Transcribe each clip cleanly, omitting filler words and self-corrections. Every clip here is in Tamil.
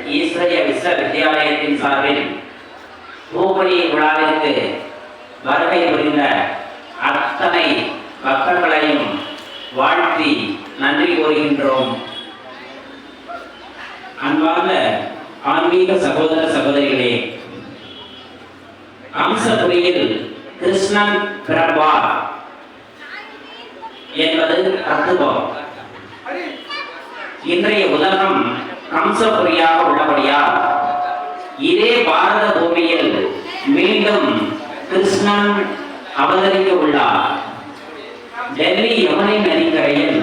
விஸ்வவித்யாலயத்தின் சார்பில் பூப்பொழி விழாவிற்கு வருகை புரிந்த அத்தனை பக்தர்களையும் வாழ்த்தி நன்றி கூறுகின்றோம். அன்பார்ந்த ஆன்மீக சகோதர சகோதரிகளே, கம்சபுரியில் கிருஷ்ணன் பிறப்பார் என்பது தத்துவம். இன்றைய உலகம் கம்சபுரியாக உள்ளபடியால் இதே பாரத பூமியில் மீண்டும் கிருஷ்ணன் அவதரிக்க உள்ளார். டெல்லி யமுனை நதிக்கரையில்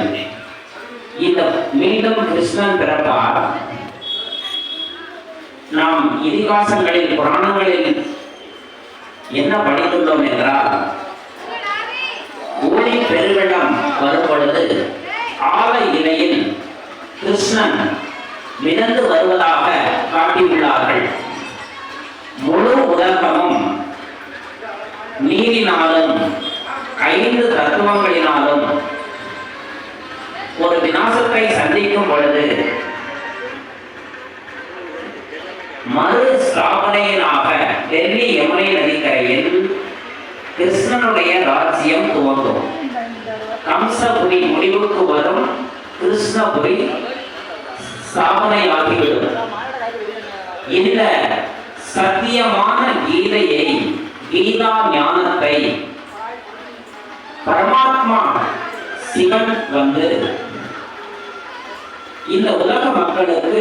இந்த மீண்டும் கிருஷ்ணன் பிறப்பார். நாம் இதிகாசங்களில் புராணங்களில் என்ன படித்துள்ளோம் என்றால், ஊழி பெருவெள்ளம் வரும் பொழுது ஆல இலையில் கிருஷ்ணன் மிதந்து வருவதாக காட்டியுள்ளார்கள். முழு உலகமும் நீரினாலும் 5 தத்துவங்களினாலும் ஒரு விநாசத்தை சந்திக்கும் பொழுது மறு ஸ்தாபனையினாக டெல்லி யமுனை நதிக்கரையில் கிருஷ்ணனுடைய ராஜ்யம் துவங்கும். கம்சபுரி முடிவுக்கு வரும், கிருஷ்ணபுரி ஸ்தாபனையாகிவிடும். இந்த சத்தியமான கீதையை, கீதா ஞானத்தை பரமாத்மா சிவன் வந்து இந்த உலக மக்களுக்கு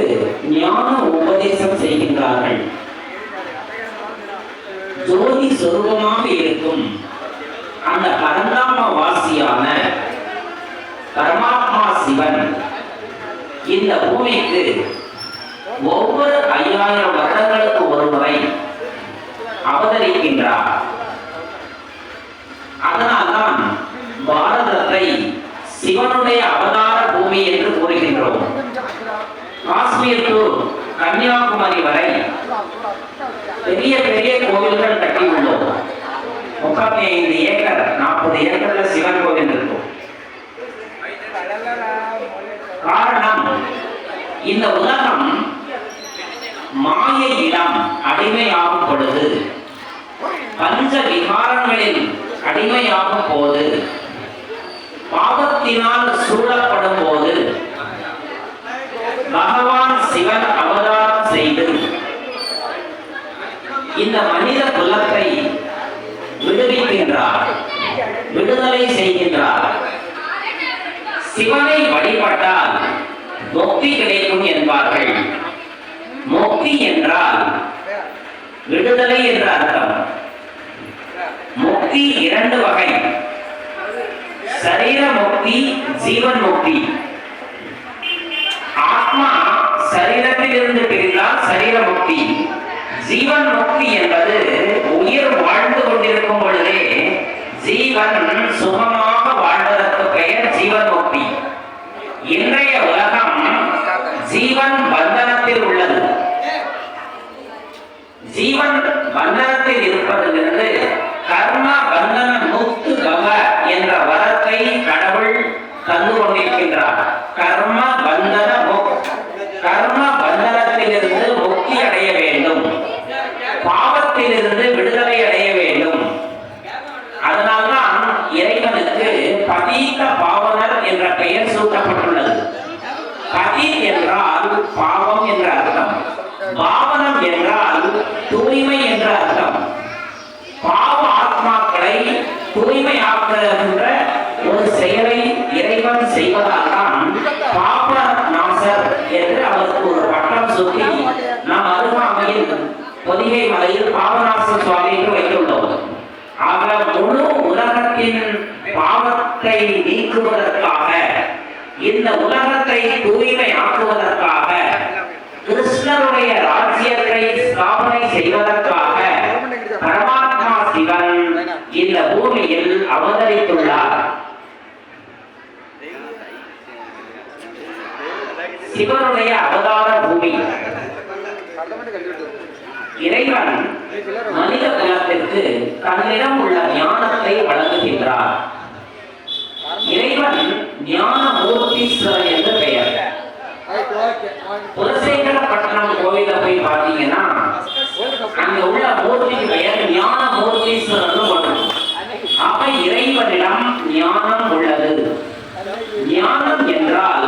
ஞான உபதேசம் செய்கின்றார்கள். ஜோதி சொரூபமாக இருக்கும் அந்த பரந்தாம வாசியான பரமாத்மா சிவன் இந்த பூமிக்கு ஒவ்வொரு 5000 வருடங்களுக்கு ஒரு முறை அவதரிக்கின்றார். அதனால்தான் பாரதத்தை சிவனுடைய அவதார பூமி என்று கூறுகின்றோம். காஷ்மீர் டு கன்னியாகுமரி வரை பெரிய பெரிய கோவில்கள் கட்டியுள்ளோம். 35 ஏக்கர் 40 ஏக்கர்ல சிவன் கோவில் இருக்கும். காரணம், இந்த உலகம் மாயையிடம் அடிமையாகும் பொழுது, பஞ்ச விகாரங்களில் அடிமையாகும் போது, பாவத்தினால் சூழப்படும் போது பகவான் சிவன் அவதாரம் செய்து இந்த மனித குலத்தை விடுவிக்கின்றார், விடுதலை செய்கின்றார். சிவனை வழிபட்டால் முக்தி கிடைக்கும் என்பார்கள். முக்தி என்றால் விடுதலை என்ற அர்த்தம். முக்தி 2 வகை, சரீர முக்தி, ஜீவன் முக்தி. ஆத்மா சரீரத்தில் இருந்து பிரிந்தால் சரீர முக்தி. ஜீவன் முக்தி என்பது உயிர் வாழ்ந்து கொண்டிருக்கும் பொழுதே ஜீவன் சுகமாக வாழ்வதற்கு பெயர் ஜீவன் முக்தி. இன்றைய உலகம் ஜீவன் பந்தனத்தில் உள்ளது. ஜீவன் பந்தனத்தில் இருப்பதிலிருந்து கர்ம பந்தன முக்து பவ என்ற வரத்தை கடவுள் தந்து கொண்டிருக்கின்றார். கர்ம பந்தன கர்ம பந்தனத்திலிருந்து முக்தி அடைய வேண்டும், பாவத்திலிருந்து விடுதலை அடைய வேண்டும். அதனால்தான் இறைவனுக்கு பதீத பாவனர் என்ற பெயர் சூட்டப்பட்டுள்ளது. பதி என்றால் பாவம் என்ற அர்த்தம், பாவனம் என்றால் தூய்மை என்ற அர்த்தம். பாவ ஆத்மாக்களை தூய்மை ஆக்குகின்ற ஒரு செயலை இறைவன் செய்வதால் தான் பாப நாசர் என்று அவருக்கு ஒரு பட்டம் சூட்டி நாம் அருகாமையில் பொதிகை மலையில் பாபநாச சுவாமி என்று வைத்துள்ளோம். ஆக முழு உலகத்தின் பாவத்தை நீக்குவதற்காக, இந்த உலகத்தை தூய்மை ஆக்குவதற்காக, கிருஷ்ணருடைய ராஜ்யத்தை ஸ்தாபனை செய்வதற்காக பரமாத்மா சிவன் இந்த பூமியில் அவதரித்துள்ளார். சிவனுடைய அவதார பூமி. இறைவன் மனித குலத்திற்கு தன்னிடம் உள்ள ஞானத்தை வழங்குகின்றார். இறைவன் ஞான மூர்த்தீஸ்வரன் என்று பெயர். குலசேகரப்பட்டினம் கோயில போய் பார்த்தீங்கன்னா அங்க உள்ள மூர்த்திக்கு பெயர் ஞான மூர்த்தீஸ்வரன் ஒன்று. அப்ப இறைவனிடம் ஞானம் உள்ளது. ஞானம் என்றால்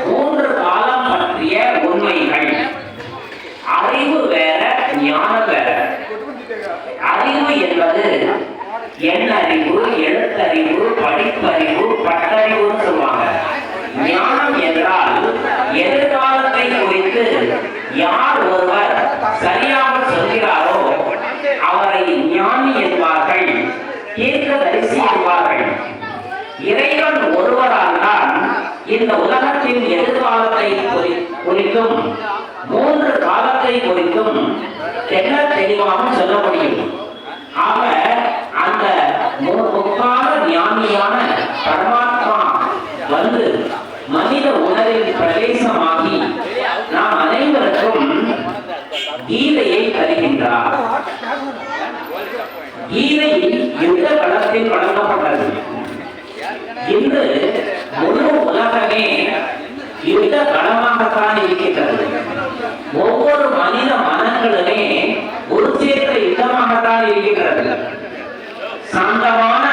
3 காலம் பற்றிய உண்மைகள். அறிவு வேற, ஞானம் வேற. அறிவு என்பது எண்ணறிவு, எழுத்தறிவு, படிப்பறிவு, பட்டறிவுன்னு சொல்லுவாங்க. ஞானம் என்றால் எதிர்காலத்தை குறித்து யார் ஒருவர் சரியாக சொல்கிறாரோ அவரை ஞானி என்பார்கள், தீர்க்கதரிசி என்பார்கள். இறைவன் ஒருவரால் தான் இந்த உலகத்தின் எதிர்காலத்தை குறித்தும் 3 காலத்தை குறித்தும் தெளிவாக சொல்ல முடியும். ஆக அந்த முக்கால ஞானியான பரமாத்மா வந்து மனித உணர்வில் பிரவேசமாகி நாம் அனைவருக்கும் கீதையை தருகின்றார். கீதை யுத்த களத்தில் வழங்கப்பட்டது. இன்று முழு உலகமே யுத்த களமாகத்தான் இருக்கின்றது. ஒவ்வொரு மனித மனங்களுமே குருச்சேத்திர யுத்தமாகத்தான் இருக்கின்றது. சாந்தமான,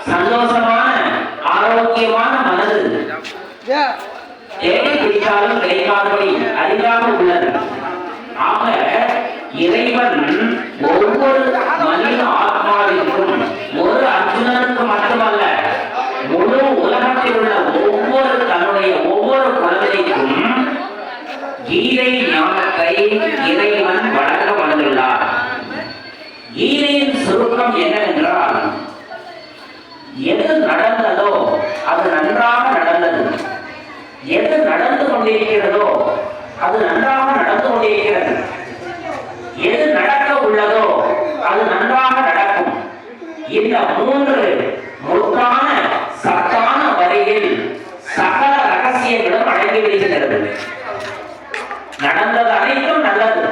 சந்தோஷமான, ஆரோக்கியமான மனது தேடி பிடித்தாலும் கிடைக்காதபடி அரிதாக உள்ளது. ஆக இறைவன் ஒவ்வொரு மனித ஆத்மாவிற்கும், ஒரு அர்ஜுனனுக்கு மட்டுமல்ல, முழு உலகத்தில் உள்ள தன்னுடைய ஒவ்வொரு குழந்தைக்கும் கீதை ஞானத்தை இறைவன் வழங்க வந்துள்ளார். கீதையின் சுருக்கம் என்னவென்றால், எது நடந்ததோ அது நன்றாக நடந்தது, எது நடந்து கொண்டிருக்கிறதோ அது நன்றாக நடந்து கொண்டிருக்கிறது, எது நடக்க உள்ளதோ அது நன்றாக நடக்கும். இந்த 3 முழுக்கான சத்தான வரையில் சகல ரகசியங்களும் அடங்கிவிடுகிறது. நடந்தது அனைத்தும் நல்லது,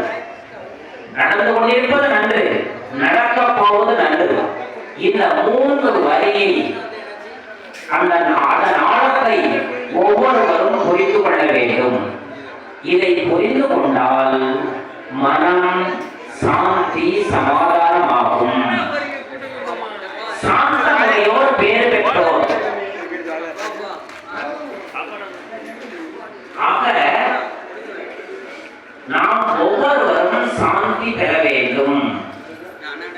நடந்து கொண்டிருப்பது நன்று, நடக்க போவது நன்று. இந்த 3 வரியை அதன் ஆழத்தை ஒவ்வொருவரும் புரிந்து கொள்ள வேண்டும். இதை புரிந்து கொண்டால் மனம் சாந்தி சமாதானமாகும். சாந்தமுடையோர் பேர் பெற்றோர். ஆக நாம் ஒவ்வொருவரும் சாந்தி பெற வேண்டும்.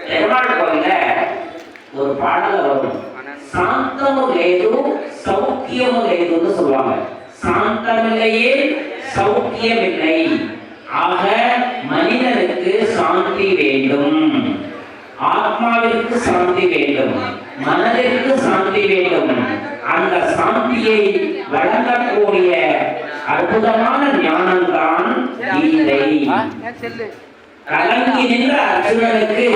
பெருமாள் கோயில ஒரு பாடல வரும், சாந்தமும் லேது சௌக்கியமும் லேதுன்னு சொல்லுவாங்க. சாந்தமில்லையே சௌக்கியமில்லை. ஆக மனிதனுக்கு சாந்தி வேண்டும், ஆத்மாவிற்கு சாந்தி வேண்டும், மனதிற்கு சாந்தி வேண்டும். அந்த சாந்தியை வழங்கக்கூடிய அற்புதமான ஞானம்தான் கீதை. கலங்கி நின்ற அர்ஜுனனுக்கு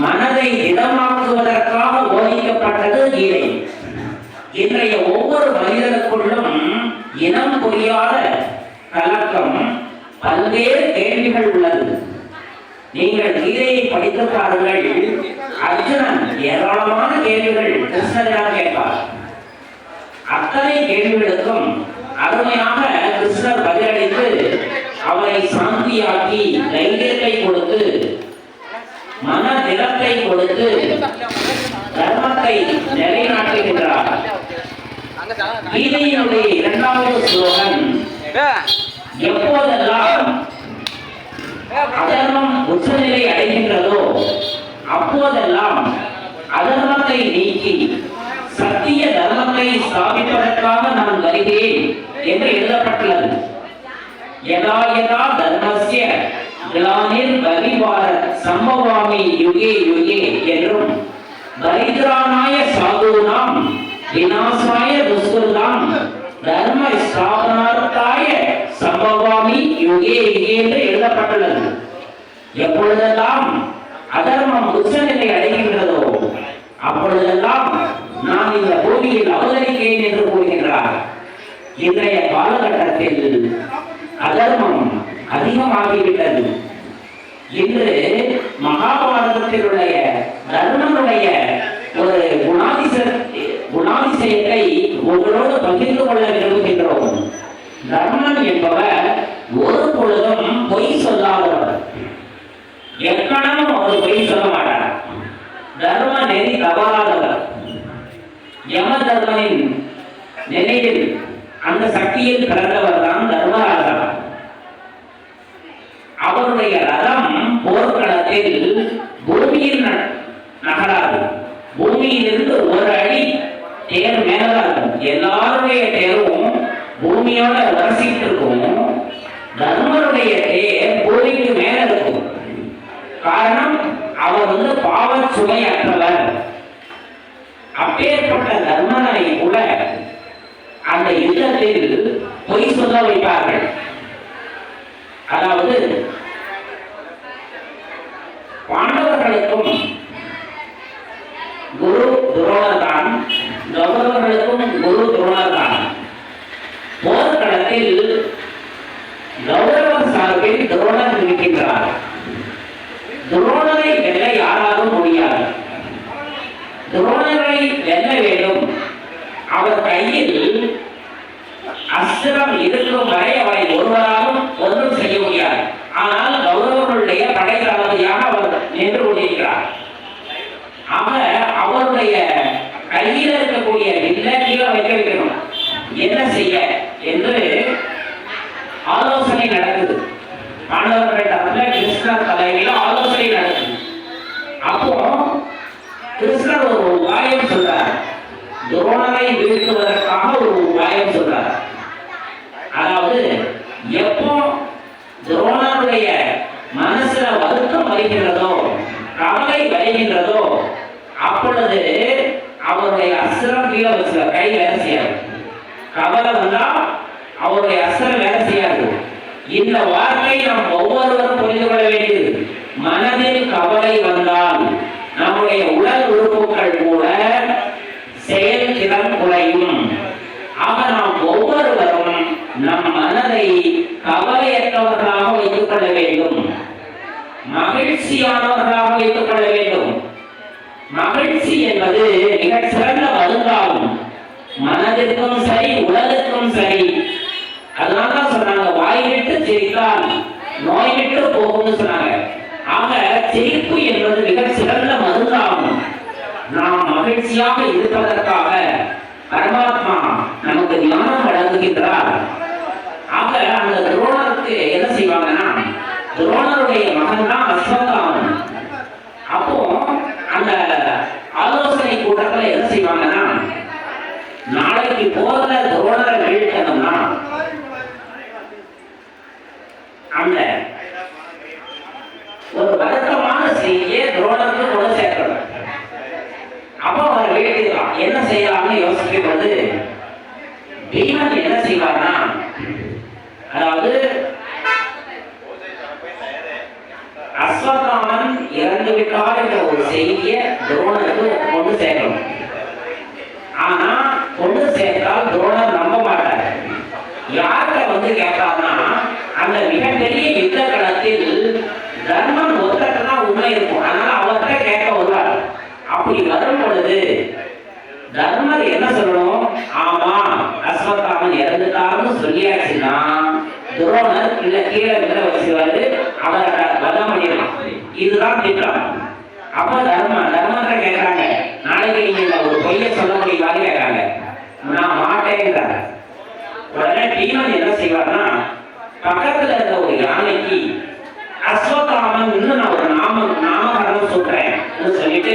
மனதை இடமாக்குவதற்காக போதிக்கப்பட்டது கீதை. இன்றைய ஒவ்வொரு மனிதனுக்குள்ளும் இனம் புரியாத கலக்கம், பல்வேறு கேள்விகள் உள்ளது. நீங்கள் கீதையை படித்து பாருங்கள். அர்ஜுனன் ஏராளமான கேள்விகள் கிருஷ்ணரிடம் கேட்பார். அத்தனை கேள்விகளுக்கும் அருமையாக கிருஷ்ணர் பதிலளித்து அவரை சாந்தியாக்கி தைரியத்தை கொடுத்து மன திடத்தை கொடுத்து தர்மத்தை நிலைநாட்டுகின்றார். கீதையினுடைய 2வது ஸ்லோகம், எப்போதெல்லாம் அதர்மம் உச்சநிலை அடைகின்றதோ அப்போதெல்லாம் அதர்மத்தை நீக்கி சத்திய தர்மத்தை ஸ்தாபிப்பதற்காக நான் வருகிறேன் என்று எழுதப்பட்டுள்ளது. யதா யதா தர்மஸ்ய கிளானிர் பரிவாரத் சம்பவாமி யுகே யுகே என்றும், பரித்ராணாய சாதுனாம் விநாசாய துஷ்கிருதாம் தர்ம ஸ்தாபனார்த்தாய சம்பவாமி யுகே யுகே என்று எழுதப்பட்டுள்ளது. எப்பொழுதெல்லாம் அதர்மம் உச்சநிலை அடைகின்றதோ அப்பொழுதெல்லாம் நான் இந்த பூமியில் அவதரிக்கிறேன் என்று கூறுகின்றார். இன்றைய காலகட்டத்தில் அதர்மம் அதிகமாகிவிட்டது. இன்று மகாபாரதத்தினுடைய தர்மனுடைய ஒரு குணாதிசயத்தை உங்களோடு பகிர்ந்து கொள்ள விரும்புகின்றோம். தர்மன் என்பவர் ஒரு பொழுதும் பொய் சொல்லாதவர். எக்கணமும் அவர் பொய் சொல்ல மாட்டார். தர்ம நெறி தவறாதவர். யம தர்மனின் நினைவில் அந்த சக்தியில் பிறந்தவர் தான் தர்மராஜா. அவருடைய ரதம் போர்க்களத்தில் பூமியில் நகராது. பூமியிலிருந்து ஒரு அடி தேர் மேலதான் இருக்கும். எல்லாருடைய தேரும் பூமியோட வரிசைட்டு இருக்கும். தர்மருடைய தேர் பூமிக்கு மேல இருக்கும். காரணம், அவர் பாவ சுமையற்றவர். அப்பேற்பட்ட தர்மனை கூட அந்த யுத்தத்தில் பொய் சொல்ல வைப்பார்கள். அதாவது பாண்டவர்களுக்கும் குரு துரோணர் தான், கௌரவர்களுக்கும் குரு துரோணர் தான். போர்க்களத்தில் கௌரவர் சார்பில் துரோணர் இருக்கின்றார். துரோணரை வெல்ல யாராலும் முடியாது. துரோணரை வெல்ல வேண்டும். அவர் கையில் அஸ்திரம் இருக்கும் வரை அவரை ஒருவராலும் ஒன்றும் செய்ய முடியாது. ஆனால் கௌரவர்களுடைய படை தளபதியாக அவர் நின்று கொண்டிருக்கிறார். அவருடைய கையில் இருக்கக்கூடிய வில்லை கீழே வைக்க வைக்கணும். என்ன செய்ய என்று ஆலோசனை நடக்குது. மாணவர்கள் தரப்பில் கிருஷ்ணர் தலைமையில் ஆலோசனை நடக்குது. அப்போ கிருஷ்ணர் ஒரு உபாயம் சொல்றார். துரோணரை வீழ்த்துவதற்காக ஒரு உபாயம் சொல்றார். அதாவது எப்போ துரோணருடைய மனசுல வருத்தம் வருகின்றதோ, கவலை வருகின்றதோ, அப்பொழுது அவருடைய அஸ்திரம் கீழே வச்சுல கை வேலை செய்யாது. கவலை வந்தா அவருடைய அஸ்திரம் வேலை செய்யாது. இந்த வார்த்தை நாம் ஒவ்வொருவரும் புரிந்து கொள்ள வேண்டியது. மனதில் கவலை வந்தால் நம்முடைய உடல் உறுப்புகள் கூட செயல்திறன் குறையும். ஆக நாம் ஒவ்வொருவரும் நம் மனதை கவலையற்றவர்களாக வைத்துக் கொள்ள வேண்டும். மகிழ்ச்சியானவர்களாக வைத்துக் கொள்ள வேண்டும். மகிழ்ச்சி என்பது மிகச் சிறந்த மருந்தாகும். மனதிற்கும் சரி, உடலுக்கும் சரி. அதனால்தான் சொன்னாங்க, வாய் விட்டு சிரித்தால் நோய் விட்டு போகும்னு சொன்னாங்க. ஆக சிரிப்பு என்பது மிகச் சிறந்த மருந்தாகும். நாம் மகிழ்ச்சியாக இருப்பதற்காக பரமாத்மா நமக்கு ஞானம் வழங்குகின்றார். ஆக அந்த துரோணருக்கு என்ன செய்வாங்கன்னா, துரோணருடைய மகன் தான் அஸ்வத்தாமன். அப்போ அந்த ஆலோசனை கூட்டத்தில் என்ன செய்வாங்கன்னா, நாளைக்கு போர்ல துரோணரை வீழ்த்தணும்னா அந்த ஒரு வருத்தமான செய்தியை துரோணருக்கு கொண்டு சேர்க்கணும். அப்போ அவர் வீழ்த்திடலாம். என்ன செய்யலாம்னு யோசிக்கும் போது பீமன் என்ன செய்வார்னா, அதாவது அஸ்வத்தாமன் இறந்து விட்டார் என்ற ஒரு செய்தியை துரோணருக்கு கொண்டு சேர்க்கணும். ஆனா கொண்டு சேர்த்தால் துரோணர் நம்ப மாட்டார். யார்கிட்ட கேட்டார்னா, அந்த மிகப்பெரிய யுத்த களத்தில் தர்மன் ஒருத்தர் உண்மை இருக்கும். அதனால அவர்கிட்ட கேட்க வருவார். அப்படி வரும் பொழுது தர்மர் என்ன சொல்லணும், ஆமா அஸ்வத்தாமன் இறந்துட்டார்னு சொல்லியாச்சுன்னா துரோணர் கீழே விட வச்சுவாரு, அவரை வதம் பண்ணிடலாம். இதுதான் திட்டம். அப்ப தர்மத்தை கேட்கறாங்க, நாளைக்கு நீங்க ஒரு பொய்ய சொல்ல முடியுமான்னு கேட்காங்க. நான் மாட்டேங்கிறார். உடனே பீமன் என்ன செய்வார்னா, பக்கத்துல இருந்த ஒரு யானைக்கு அஸ்வத்தாமன் இன்னும் நான் ஒரு நாமகரணம் சொல்றேன் சொல்லிட்டு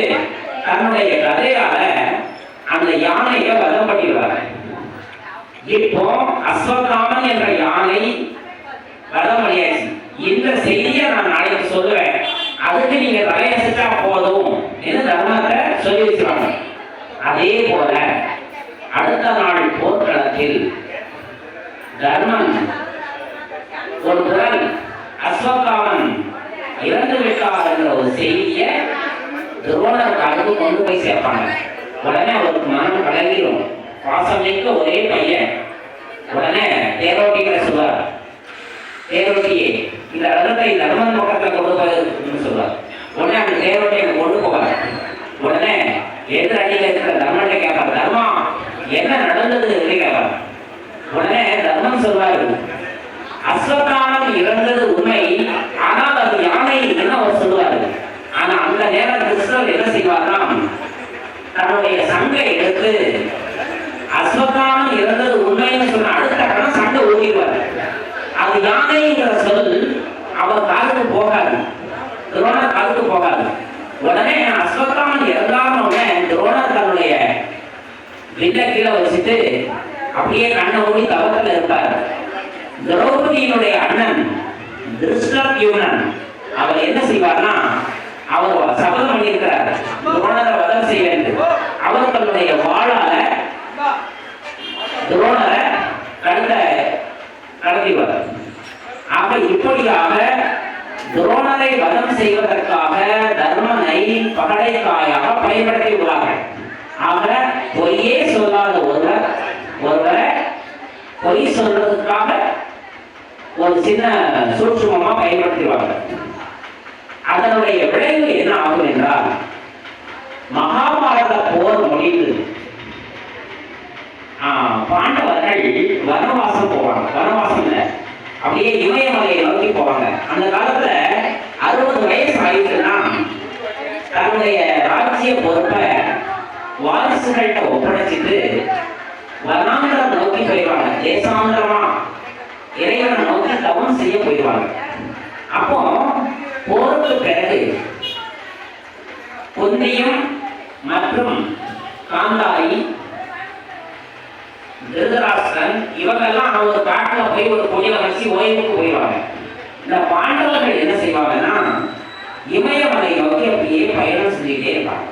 தன்னுடைய கதையால அந்த யானையை வதம் பண்ணிடுவார். இப்போ அஸ்வத்தாமன் என்ற யானை வதம் பண்ணியாச்சு. இந்த செய்தியை நான் நாளைக்கு சொல்லுவேன், அதுக்கு நீங்க தலையசிட்டா போதும் என்று தர்மத்தை சொல்லி வச்சுருவாங்க. அதே போல அடுத்த நாள் போர்க்களத்தில் தர்மன் ஒரு புறன் அஸ்வத்தாமன் இறந்து விட்டார் என்ற ஒரு செய்தியை துரோணர் காலுக்கு கொண்டு போய் சேர்ப்பாங்க. உடனே அவருக்கு மனம் கலங்கிடும். பாசமிக்க ஒரே பையன், உடனே தேரோட்டிகளை சொல்வார், தேரோட்டியே இந்த ரதத்தை தர்மன் பக்கத்துல கொண்டு போய் சொல்வார். உடனே அந்த தேரோட்டியை கொண்டு போவார். உடனே எதிர் அணியில இருக்கிற தர்மன்கிட்ட கேட்பார், தர்மா என்ன நடந்தது என்று கேட்பார். உடனே தர்மன் சொல்வார், அஸ்வத்தானம் இறந்தது உண்மை, ஆனால் அது யானை என்று அவர் சொல்லுவார். ஆனா அந்த நேரம் கிருஷ்ணர் என்ன செய்வார்னா தன்னுடைய சங்கை எடுத்து அஸ்வத்தானம் இறந்தது உண்மைன்னு சொன்ன அடுத்த கணம் சண்டை ஊதிடுவார். அது யானைங்கிற சொல் அவர் காதுக்கு போகாது, துரோணர் காதுக்கு போகாது. உடனே அஸ்வத்தாமன் இறந்தான உடனே துரோணர் தன்னுடைய வில்ல கீழே வச்சுட்டு அப்படியே கண்ணை மூடி தவத்தில் இருப்பார். திரௌபதியினுடைய அண்ணன் திருஷ்டத்யும்னன் அவர் என்ன செய்வார்னா அவர் சபதம் பண்ணியிருக்கிறார், துரோணரை வதம் செய்ய வேண்டும். அவர் தன்னுடைய வாளால துரோணரை கடத்திவார். ஆக இப்படியாக துரோணரை வதம் செய்வதற்காக தர்மனை பகடைக்காயாக பயன்படுத்தி உள்ளார்கள். ஆக பொய்யே சொல்லாத ஒருவரை பொய் சொல்றதுக்காக ஒரு சின்ன சூட்சுமமா பயன்படுத்திடுவாங்க. அதனுடைய விளைவு என்ன ஆகும் என்றால், மகாபாரத போர் முடிந்து பாண்டவர்கள் வனவாசம் போவாங்க. வனவாசம் இல்ல, அப்படியே இமயமலையை நோக்கி போவாங்க. அந்த காலத்துல 60 வயசு ஆயிடுச்சுன்னா தன்னுடைய ராஜ்ய பொறுப்பை வாரிசுகள்கிட்ட ஒப்படைச்சிட்டு வனாந்திரம் நோக்கி போயிடுவாங்க. தேசாந்திரமா இறைவனை நோக்கி தவம் செய்ய போயிடுவாங்க. அப்போ போருக்கு பிறகு குந்தியும் மற்றும் காந்தாரி, திருதராஷ்டிரன் இவங்கெல்லாம் ஒரு காட்டுல போய் ஒரு கொடியை வச்சு ஓய்வுக்கு போயிடுவாங்க. இந்த பாண்டவர்கள் என்ன செய்வாங்கன்னா இமயமலை நோக்கி அப்படியே பயணம் செஞ்சுக்கிட்டே இருப்பாங்க.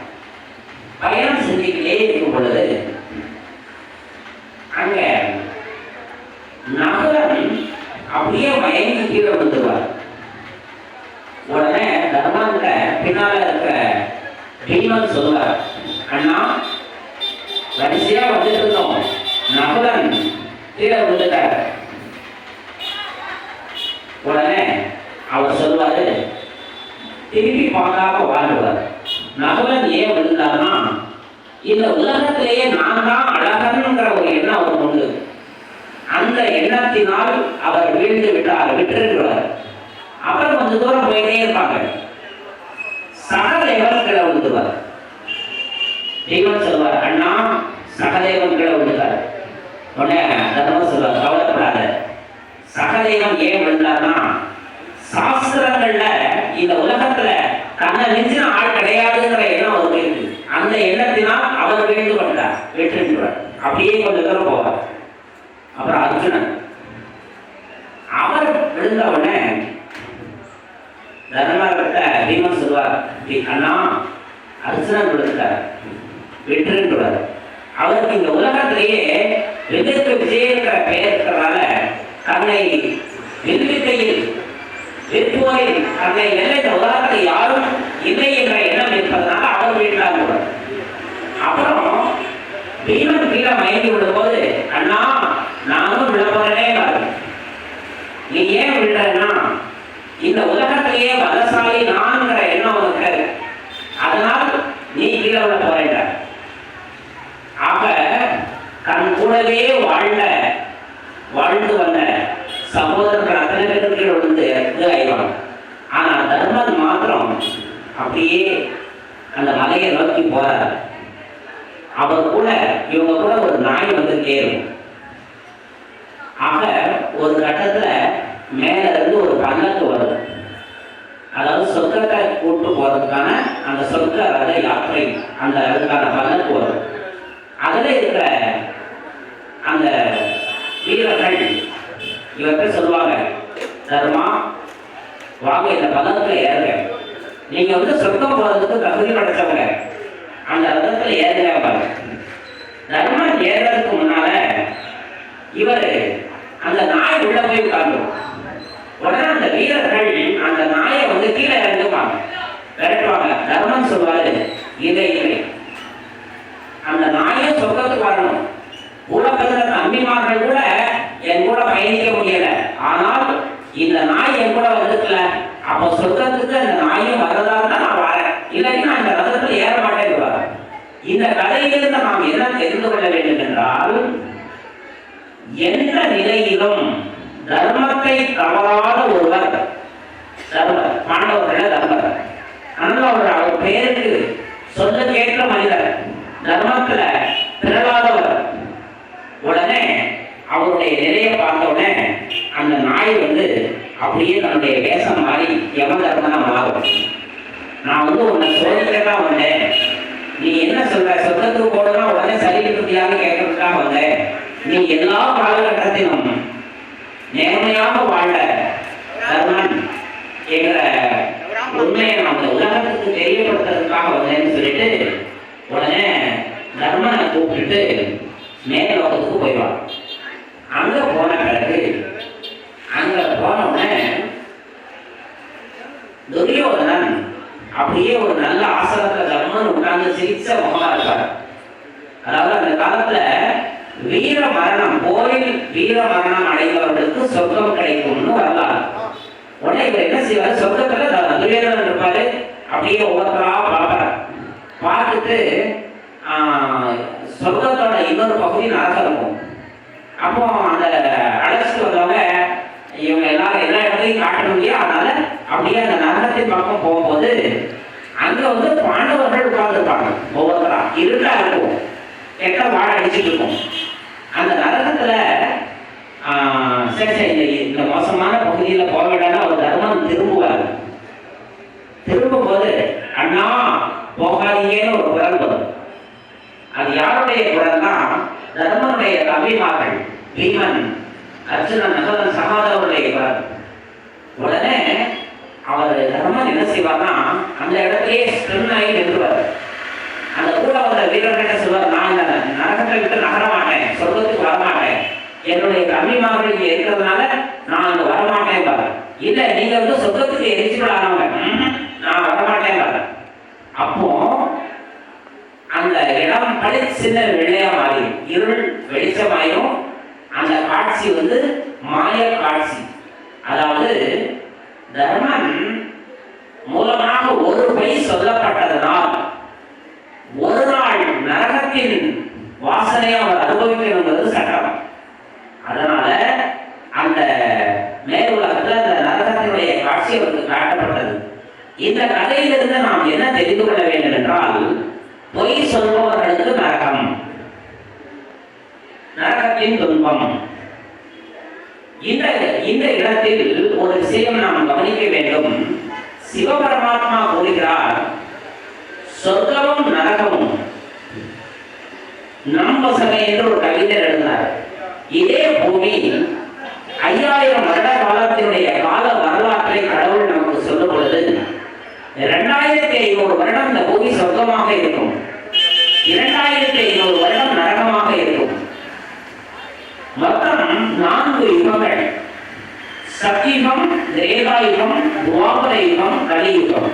பயணம் செஞ்சுக்கிட்டே இருக்கும் பொழுது அங்க நகரன் அப்படியே மயங்கி கீழே விழுந்துருவார். உடனே தர்மன்ற பின்னால இருக்க பீமன் சொல்வார், அண்ணா வரிசையா வந்துட்டு இருந்தோம், நகுலன் கீழே விழுந்துட்டார். உடனே அவர் சொல்வாரு, திருப்பி பார்க்காம வாழ்வார். நகுலன் ஏன் விழுந்தார்னா இந்த உலகத்திலேயே நான் தான் அழகன்ங்கிற ஒரு எண்ணம் அவர் உண்டு. அந்த எண்ணத்தினால் அவர் வீழ்ந்து விட்டுருக்கிறார். அவர் கொஞ்சம் தூரம் போயிட்டே இருப்பாங்க. சகதேவன் கீழே விழுந்துவார். தெய்வம் சொல்வார், அண்ணா சகதேவன் கீழே விழுந்தார். உடனே தர்மம் சொல்வார், கவலைப்படாத. சகதேவன் ஏன் விழுந்தார்னா சாஸ்திரங்கள்ல இந்த உலகத்துல தன்னை மிஞ்சின ஆள் கிடையாதுங்கிற எண்ணம் அவருக்கு இருக்கு. அந்த எண்ணத்தினால் அவர் வீழ்ந்து கொண்டார், வெற்றிடுவார். அப்படியே கொஞ்சம் தூரம் போவார். அப்புறம் அர்ஜுனன் அவர் விழுந்த உடனே தர்மர்கிட்ட பீமன் சொல்வார், அண்ணா அர்ஜுனன் விழுந்தார், வெற்றிடுவார். அவருக்கு இந்த உலகத்திலேயே வில்லுக்கு விஜயங்கிற பெயர் இருக்கிறதால தன்னை வில்வித்தையில் விற்போரில் தன்னை வெல்ல இந்த உலகத்தில் யாரும் இல்லை என்ற எண்ணம் இருப்பதனால அவர் வீழ்ந்தார். அப்புறம் பீமன் கீழே மயங்கி விடும் போது, அண்ணா நானும் விழப்போறனே, நீ ஏன் விழுறன்னா இந்த உலகத்திலேயே பலசாலி நான்கிற எண்ணம் உனக்கு, அதனால் நீ கீழே விட போறேன். ஆக தன் கூடவே வாழ்ந்து வந்த சகோதரர்கள் அத்தனை பேருக்கு கீழே விழுந்து ஆயிடுவாங்க. ஆனா தர்மன் மாத்திரம் அப்படியே அந்த மலையை நோக்கி போறார். அவர் கூட இவங்க கூட ஒரு நாய் வந்து கேரும். ஆக ஒரு கட்டத்துல மேல இருந்து ஒரு பல்லக்கு வரும். அதாவது சொர்க்கத்தை கூட்டு போறதுக்கான அந்த சொர்க்க ரத யாத்திரை, அந்த அதுக்கான பல்லக்கு வரும். அதுல இருக்கிற அந்த வீரர்கள் இவர்கிட்ட சொல்லுவாங்க, தர்மா வாங்க இந்த பல்லக்குல ஏறுங்க, நீங்க வந்து சொர்க்கம் போறதுக்கு தகுதி படைச்சவங்க, அந்த ரதத்துல ஏறுங்க. தர்மன் ஏறதுக்கு முன்னால இவர் அந்த நாய் உள்ள போய் உட்கார்ந்துடும். உடனே அந்த வீரர்கள் அந்த நாயை வந்து கீழே இறங்குவாங்க, விரட்டுவாங்க. தர்மன் சொல்வாரு, இல்லை இல்லை, அந்த நாயை சொர்க்கத்துக்கு வரணும். உலகத்துல அம்மிமார்கள் கூட பயணிக்க முடியல. ஆனால் இந்த நாய் என் கூட வந்துக்கல, அப்ப சொர்க்கத்துக்கு அந்த நாயும் வரதா தான் நான் வரேன், இல்லாட்டி நான் இந்த ரதத்துல ஏற மாட்டேன். இந்த கதையிலிருந்து நாம் என்ன தெரிந்து கொள்ள வேண்டும் என்றால், எந்த நிலையிலும் தர்மத்தை தவறாத ஒருவர் தர்மர், பாண்டவர்கள் தர்மர். ஆனால் அவர் பெயருக்கு சொல்ல கேட்ட மனிதர், தர்மத்துல பிறவாதவர். உடனே அவருடைய நிலையை பார்த்த உடனே அந்த நாய் அப்படியே தன்னுடைய வேஷம் மாறி யம தர்மனா மாறும். நான் உன்னை சோதிக்கதான் வந்தேன், நீ என்ன சொல்ற, சொர்க்கத்துக்கு போனா உடனே சரியாக கேட்கறதுக்காக வந்தேன். நீ எல்லா காலகட்டத்திலும் நேர்மையாக வாழ தர்மன் என்ற உண்மையை நான் உலகத்துக்கு தெரியப்படுத்துறதுக்காக வந்தேன்னு சொல்லிட்டு உடனே தர்மனை கூப்பிட்டு மேலோகத்துக்கு போயிடுவான். அங்க போன பிறகு அங்க போன உடனே துரியோதனன் அப்படியே ஒரு நல்ல ஆசனத்துல தர்மன் உட்கார்ந்து சிரிச்ச முகமா இருப்பார். அதாவது அந்த காலத்துல வீர மரணம், போரில் வீர மரணம் அடைந்தவர்களுக்கு சொர்க்கம் கிடைக்கும்னு வரலாறு. உடனே இவர் என்ன செய்வார், சொர்க்கத்துல துரியோதனன் இருப்பாரு, அப்படியே ஒவ்வொருத்தரா பார்ப்பார். பார்த்துட்டு சொர்க்கத்தோட இன்னொரு பகுதி நரகம் இருக்கும். அப்போ அந்த அழைச்சிட்டு வந்தவங்க இவங்க எல்லாரும் எல்லா இடத்தையும் காட்டணும் இல்லையா, அதனால அப்படியே அந்த நரகத்தின் பக்கம் போகும்போது அங்க பாண்டவர்கள் உட்கார்ந்துருப்பாங்க. ஒவ்வொருத்தரா இருட்டா இருக்கும், கெட்ட வாழை அடிச்சுட்டு இருக்கும். அந்த நரகத்துல சரி இந்த மோசமான பகுதியில போக வேண்டாம் ஒரு தர்மம் திரும்புவார். திரும்பும் போது அண்ணா போகாதீங்கன்னு ஒரு குரல் வரும். அது யாருடைய குரல்னா தர்மனுடைய தம்பிமார்கள் பீமன், அர்ஜுனன், நகுலன், சகாதேவனுடைய குரல். உடனே அவர் தர்மன் என்ன செய்வார்னா அந்த இடத்திலேயே ஸ்டன்னாகி நின்றுவார். அந்த கூட வந்த வீரர்கிட்ட சொல்வார், நான் இந்த நரகத்தை விட்டு நகர மாட்டேன், சொர்க்கத்துக்கு வரமாட்டேன், என்னுடைய தம்பிமார்கள் இங்க இருக்கிறதுனால நான் அங்க வரமாட்டேன் பாரு. இல்ல நீங்க சொர்க்கத்துக்கு எரிச்சுடாதவங்க, நான் வரமாட்டேன் பாரு. அப்போ அந்த இடம் சின்ன வெள்ளையா மாறி இருள் வெளிச்சமாயும் அந்த காட்சி மாய காட்சி. அதாவது தர்மன் மூலமாக ஒரு பொய் சொல்லப்பட்டதனால் ஒரு நாள் நரகத்தின் வாசனையை அவர் அனுபவிக்கணுங்கிறது சட்டம். அதனால அந்த மேலுலகத்தில் அந்த நரகத்தினுடைய காட்சி அவருக்கு காட்டப்பட்டது. இந்த கதையிலிருந்து நாம் என்ன தெரிந்து கொள்ள வேண்டும் என்றால், பொய் சொல்பவர்களுக்கு நரகம், நரகத்தின் துன்பம். இந்த இடத்தில் ஒரு விஷயம் நாம் கவனிக்க வேண்டும். சிவபரமாத்மா கூறுகிறார், சொர்க்கமும் நரகமும் நம் வசமே என்று ஒரு கவிஞர் எழுதினார். இதே பூமி 5000 வருட காலத்தினுடைய கால வரலாற்றை கடவுள் நமக்கு சொல்லும் பொழுது 2500 வருடம் இந்த பூமி சொர்க்கமாக இருக்கும், 2500 வருடம் நரகமாக இருக்கும். மொத்தம் 4 யுகங்கள், சத்தியுகம், திரேதாயுகம், துவாபர யுகம், கலியுகம்.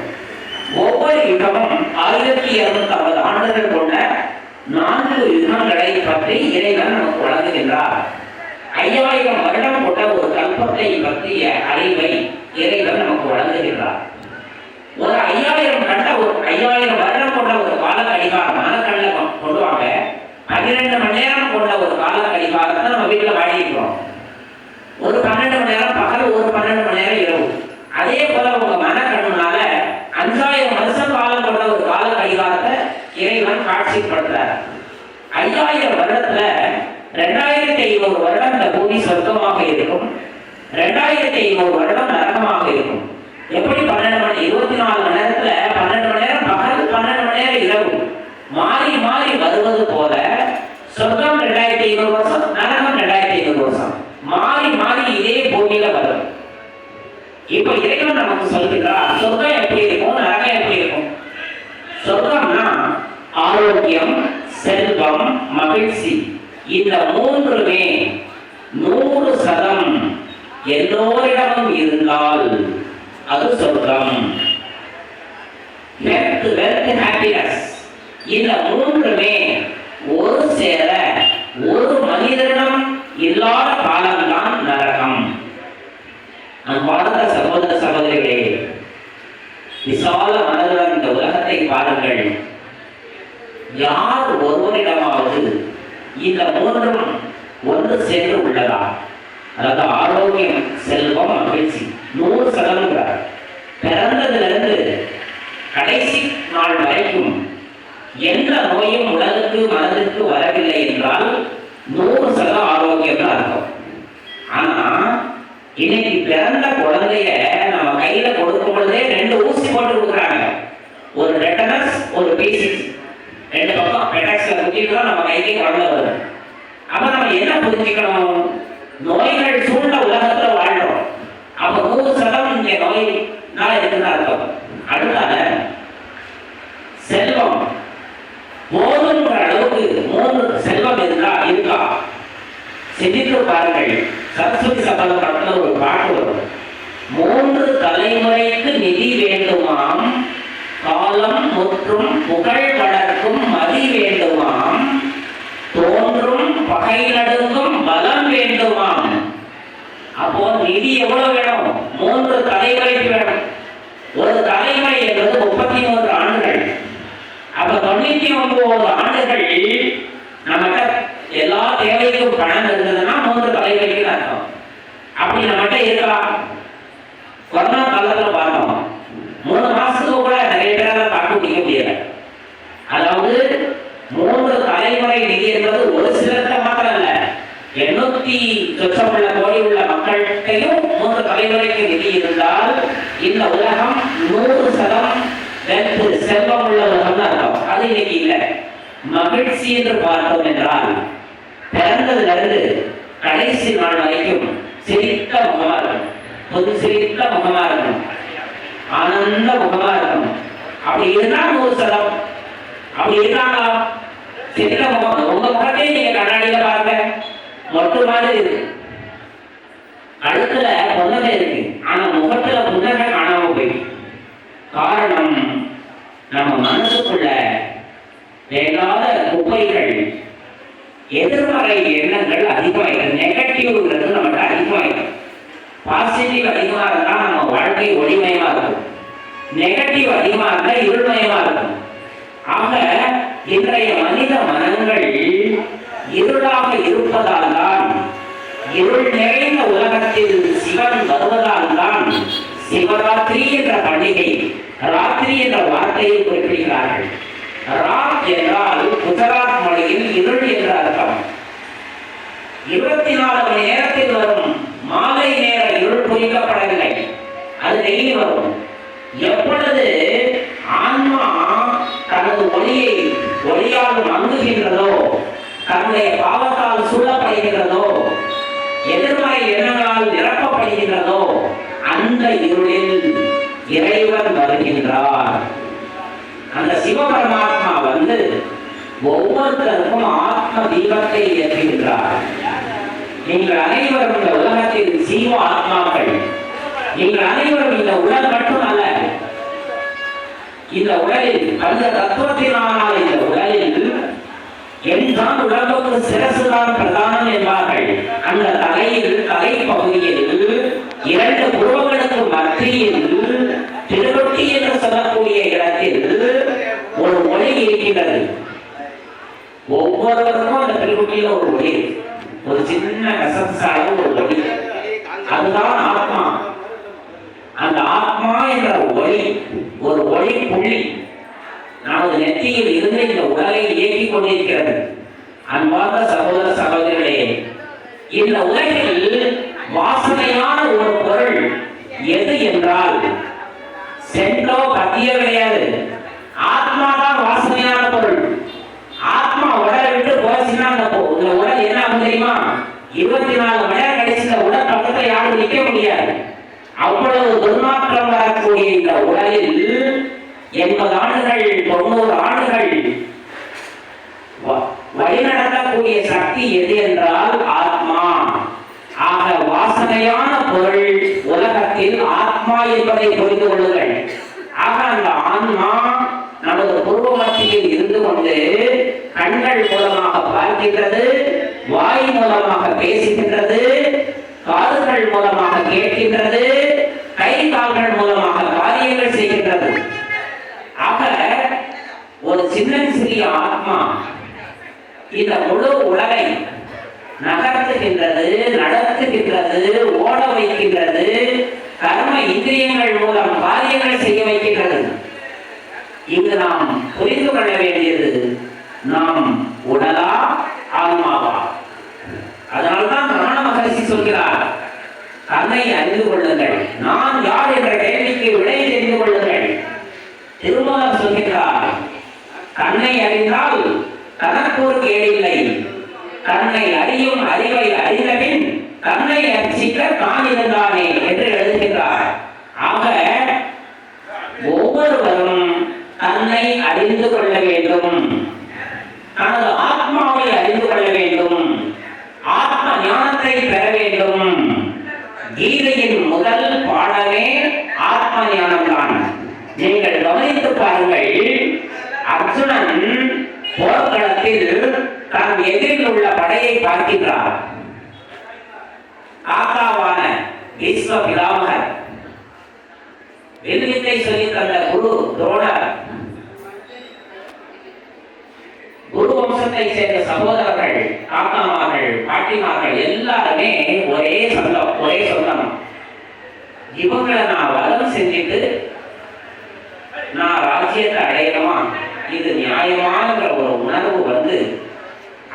ஒவ்வொரு யுகமும் 1250 ஆண்டுகள் கொண்ட 4 யுகங்களை பற்றி இறைவன் நமக்கு வழங்குகின்றார். 5000 வருடம் கொண்ட ஒரு கல்பத்தை பற்றிய அறிவை இறைவன் நமக்கு வழங்குகின்றார். ஒரு 5000 வருடம் கொண்ட ஒரு கால கடிகாரம் மனக்கல்ல கொண்டுவாங்க. 12 மணி நேரம் கொண்ட ஒரு கால கடிகாரத்தை நம்ம வீட்டில் வாடிக்கிறோம். ஒரு 12 மணி நேரம் பகல், ஒரு 12 மணி நேரம் இரவு. அதே போல உங்க மனக்கண்ணுனால 5000 வருஷம் காலம் கொண்ட ஒரு கால கடிகாரத்தை இறைவன் காட்சிப்படுத்துறார். 5000 வருடத்துல 2500 வருடம் இந்த பூமி சொர்க்கமாக இருக்கும், 2500 வருடம் நரகமாக இருக்கும். எப்படி 24 மணி நேரத்துல 12 மணி நேரம் பகல், 12 மணி நேரம் இரவு மாறி மாறி வருவது போல சொர்க்கம் 2500 வருஷம், நரகம் 2500 வருஷம் மாறி மாறி இதே பூமியில வரும். இப்ப இறைவன் நமக்கு சொல்கிறார், சொர்க்கம் எப்படி இருக்கும், நரகம் எப்படி இருக்கும். சொர்க்கம்னா ஆரோக்கியம், செல்வம், மகிழ்ச்சி, இந்த மூன்றுமே 100% எல்லோரிடமும் இருந்தால் அது சொர்க்கம். ஹெல்த், வெல்த், ஹாப்பினஸ், இந்த மூன்றுமே ஒரு சேர ஒரு மனிதனிடம் இல்லாத காலம்தான் சகோதர சகோதரிகளே, விசால மனதுடன் இந்த உலகத்தை பாருங்கள். யார் ஒருவரிடமாவது இந்த மூன்றும் ஒன்று சேர்ந்து உள்ளதா? அதாவது ஆரோக்கியம், செல்வம், மகிழ்ச்சி 100%. பிறந்ததிலிருந்து கடைசி நாள் வரைக்கும் எந்த நோயும் உடலுக்கு மனதிற்கு வரவில்லை என்றால் 100% ஆரோக்கியம் அர்த்தம். ஆனா இன்னைக்கு பிறந்த குழந்தைய நம்ம கையில கொடுக்கும் பொழுதே 2 ஊசி போட்டு கொடுக்குறாங்க. ஒரு டெட்டனஸ், ஒரு பிசிசி, 2 பக்கம் பெட்டாக்ஸ்ல குத்திட்டு தான் நம்ம கைக்கு குழந்தை வருது. அப்ப நம்ம என்ன புரிஞ்சுக்கணும்? நோய்கள் சூழ்ந்த உலகத்துல வாழ்றோம். அப்ப 100% இங்க நோய்னால இருக்குன்னு அர்த்தம். அடுத்தால செல்வம் போதுன்ற அளவுக்கு 3 செல்வம் இருக்கா? சிந்தித்து பாருங்கள். சரஸ்வதி சபதம் படத்துல ஒரு பாட்டு வரும். 3 தலைமுறைக்கு நிதி வேண்டுமாம், காலம் முற்றும் புகழ் வளர்க்கும் மதி வேண்டுமாம், தோன்றும் பகை நடுங்கும் பலம் வேண்டுமாம். அப்போ நிதி எவ்வளவு வேணும்? 3 தலைமுறைக்கு வேணும். ஒரு தலைமுறை என்பது 33 ஆண்டுகள். அப்ப 99 ஆண்டுகள் நம்மகிட்ட எல்லா தேவைக்கும் பணம் இருந்ததுன்னா 3 தலைமுறைக்கு அர்த்தம். அப்படி நம்மகிட்ட இருக்கலாம். கொரோனா காலத்துல பார்த்தோம், 3 மாசத்துக்கு கூட நிறைய பேரால தாக்கு பிடிக்க முடியல. அதாவது 3 தலைமுறை நிதி என்பது ஒரு சிலர்கிட்ட மாத்திரம் இல்ல, 800 கோடி உள்ள மக்கள்கிட்டையும் 3 தலைமுறைக்கு நிதி இருந்தால் இந்த உலகம் 100% செல்வம் உள்ள உலகம் தான் இருக்கும். அது இன்னைக்கு இல்லை. மகிழ்ச்சி என்று பார்த்தோம் என்றால் பிறந்ததுல இருந்து கடைசி நாள் வரைக்கும் சிரித்த முகமா இருக்கும், பொது சிரித்த முகமா இருக்கணும், ஆனந்த முகமா இருக்கணும். அப்படி இருந்தா 100%. அப்படி இருந்தாங்களா? சிரித்த முகம். உங்க முகத்தையும் நீங்க கண்ணாடியில பாருங்க, மொட்டு மாதிரி இருக்கு, கழுத்துல புன்னகை இருக்கு, ஆனா முகத்துல புன்னகை காணாம போயிருக்கு. காரணம், நம்ம மனசுக்குள்ள வேண்டாத குப்பைகள், எதிர்மறை எண்ணங்கள் அதிகமாயிடும். நெகட்டிவ்ங்கிறது நம்மகிட்ட அதிகமாயிடும். பாசிட்டிவ் அதிகமா இருந்தா நம்ம வாழ்க்கை ஒளிமயமா இருக்கும், நெகட்டிவ் அதிகமா இருந்தா இருள்மயமா இருக்கும். ஆக இன்றைய மனித மனங்கள் இருளாக இருப்பதால் தான், இருள் நிறைந்த உலகத்தில் சிவன் வருவதால் தான் சிவராத்திரி என்ற பண்டிகை, ராத்திரி என்ற வார்த்தையை குறிப்பிடுகிறார்கள். ராத் என்றால் குஜராத் மொழியில் இருள் என்ற அர்த்தம். 24 மணி நேரத்தில் வரும் மாலை நேர இருள் குறிக்கப்படவில்லை, அது டெய்லி வரும். எப்பொழுது ஆன்மா தனது ஒளியால் மங்குகின்றதோ, தன்னுடைய பாவத்தால் சூழப்படுகின்றதோ, எதிர்மறை எண்ணங்களால் நிரப்பப்படுகின்றதோ, அந்த இருளில் இறைவன் வருகின்றார். அந்த சிவபரமாத்மா வந்து ஒவ்வொருத்தருக்கும் ஆத்ம தீபத்தை ஏற்றுகின்றார். நீங்கள் அனைவரும் இந்த உலகத்தில் ஜீவ ஆத்மாக்கள். நீங்கள் அனைவரும் இந்த உடல் மட்டும் அல்ல, இந்த உடலில் அந்த தத்துவத்தினான இந்த உடலில் என்தான் உடம்புக்கு சிரசுதான் பிரதானம் என்பார்கள். அந்த தலைப்பகுதியில் 2 புருவங்களுக்கு மத்தியில் திருவொட்டி என்று சொல்லக்கூடிய இடத்தில் ஒரு ஒளி இருக்கின்றது. ஒவ்வொருவருக்கும் அந்த திருவொட்டியில ஒரு ஒளி, ஒரு சின்ன கசப்சால ஒரு ஒளி, அதுதான் ஆத்மா. அந்த ஆத்மா என்ற ஒளி ஒரு ஒளி புள்ளி நமது நெற்றியில் இருந்து இந்த உலகை இயக்கிக் கொண்டிருக்கிறது. அன்பார்ந்த சகோதர சகோதரிகளே, இந்த உலகில் வாசனையான ஒரு பொருள் எது என்றால் சென்றோ கத்தியோ கிடையாது, ஆத்மா தான் வாசனையான பொருள். ஆத்மா உடலை விட்டு போச்சுன்னா இந்த உடல் என்ன ஆகும் தெரியுமா? 24 மணி நேரம் கழிச்சு இந்த உடல் பக்கத்தை யாரும் நிற்க முடியாது. அவ்வளவு துர்நாற்றம் வரக்கூடிய இந்த உடலில் 80 ஆண்டுகள் 90 ஆண்டுகள் வழிநடத்தக்கூடிய சக்தி எது என்றால் ஆத்மா. ஆக வாசனையான பொருள் உலகத்தில் ஆத்மா என்பதை புரிந்து கொள்ளுங்கள். ஆக அந்த ஆன்மா நமது பூர்வ மத்தியில் இருந்து கொண்டு கண்கள் மூலமாக பார்க்கின்றது, வாய் மூலமாக பேசுகின்றது, காதுகள் மூலமாக கேட்கின்றது, கை கணைக்கால்கள் மூலமாக காரியங்கள் செய்கின்றது. ஆக ஒரு சின்ன சிறிய ஆத்மா இந்த முழு உலகை நகர்த்துகின்றது, நடத்துகின்றது, ஓட வைக்கின்றது, கர்ம இந்திரியங்கள் மூலம் காரியங்கள் செய்ய வைக்கின்றது. இங்கு நாம் புரிந்து கொள்ள வேண்டியது, நாம் உடலா ஆன்மாவா? அதனால்தான் ரமண மகரிஷி சொல்கிறார், தன்னை அறிந்து கொள்ளுங்கள், நான் யார் என்ற கேள்விக்கு விடை தெரிந்து கொள்ளுங்கள். திருமூலர் சொல்கிறார், தன்னை அறிந்தால் தனக்கு ஒரு கேடில்லை, தன்னை அறியும் அறிவை அறிந்தபின் தன்னை அர்ச்சிக்க தான் இருந்தானே என்று எழுதுகிறார். ஆக ஒவ்வொருவரும் தன்னை அறிந்து கொள்ள வேண்டும், தனது ஆத்மாவை அறிந்து கொள்ள வேண்டும், ஆத்ம ஞானத்தை பெற வேண்டும். கீதையின் முதல் பாடமே ஆத்ம ஞானம்தான். நீங்கள் கவனித்து பாருங்கள், அர்ஜுனன் போர்க்களத்தில் தன் எதிரில் உள்ள படையை பார்க்கின்றார். காக்காவான விஸ்வ பிதாமகர், வில்வித்தை சொல்லி தந்த குரு துரோணர், குரு வம்சத்தை சேர்ந்த சகோதரர்கள், காக்காமார்கள், பாட்டிமார்கள் எல்லாருமே ஒரே சொந்தம். இவங்களை நான் வலம் செஞ்சுட்டு நான் ராஜ்யத்தை அடையணுமா, இது நியாயமானங்கிற ஒரு உணர்வு வந்து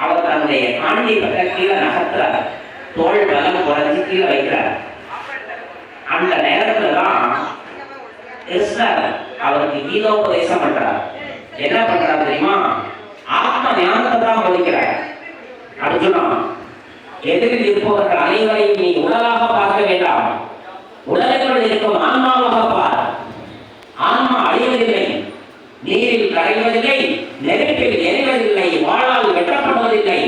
அவர் தன்னுடைய காண்டி கீழே நகர்த்துறார், தோல் பலம் குறைஞ்சி கீழே வைக்கிறார். அந்த நேரத்துல தான் கிருஷ்ணர் அவருக்கு கீதோபதேசம் பண்றார். என்ன பண்றார் தெரியுமா? ஆத்ம ஞானத்தை தான் போதிக்கிறார். அர்ஜுனா, எதிரில் இருப்பவர்கள் அனைவரையும் நீ உடலாக பார்க்க வேண்டாம், உடலுக்குள் இருக்கும் ஆன்மாவாக பார். ஆன்மா அழிவதில்லை, நீரில் கரைவதில்லை, நெருப்பில் எரிவதில்லை, வாளால் வெட்டப்படுவதில்லை.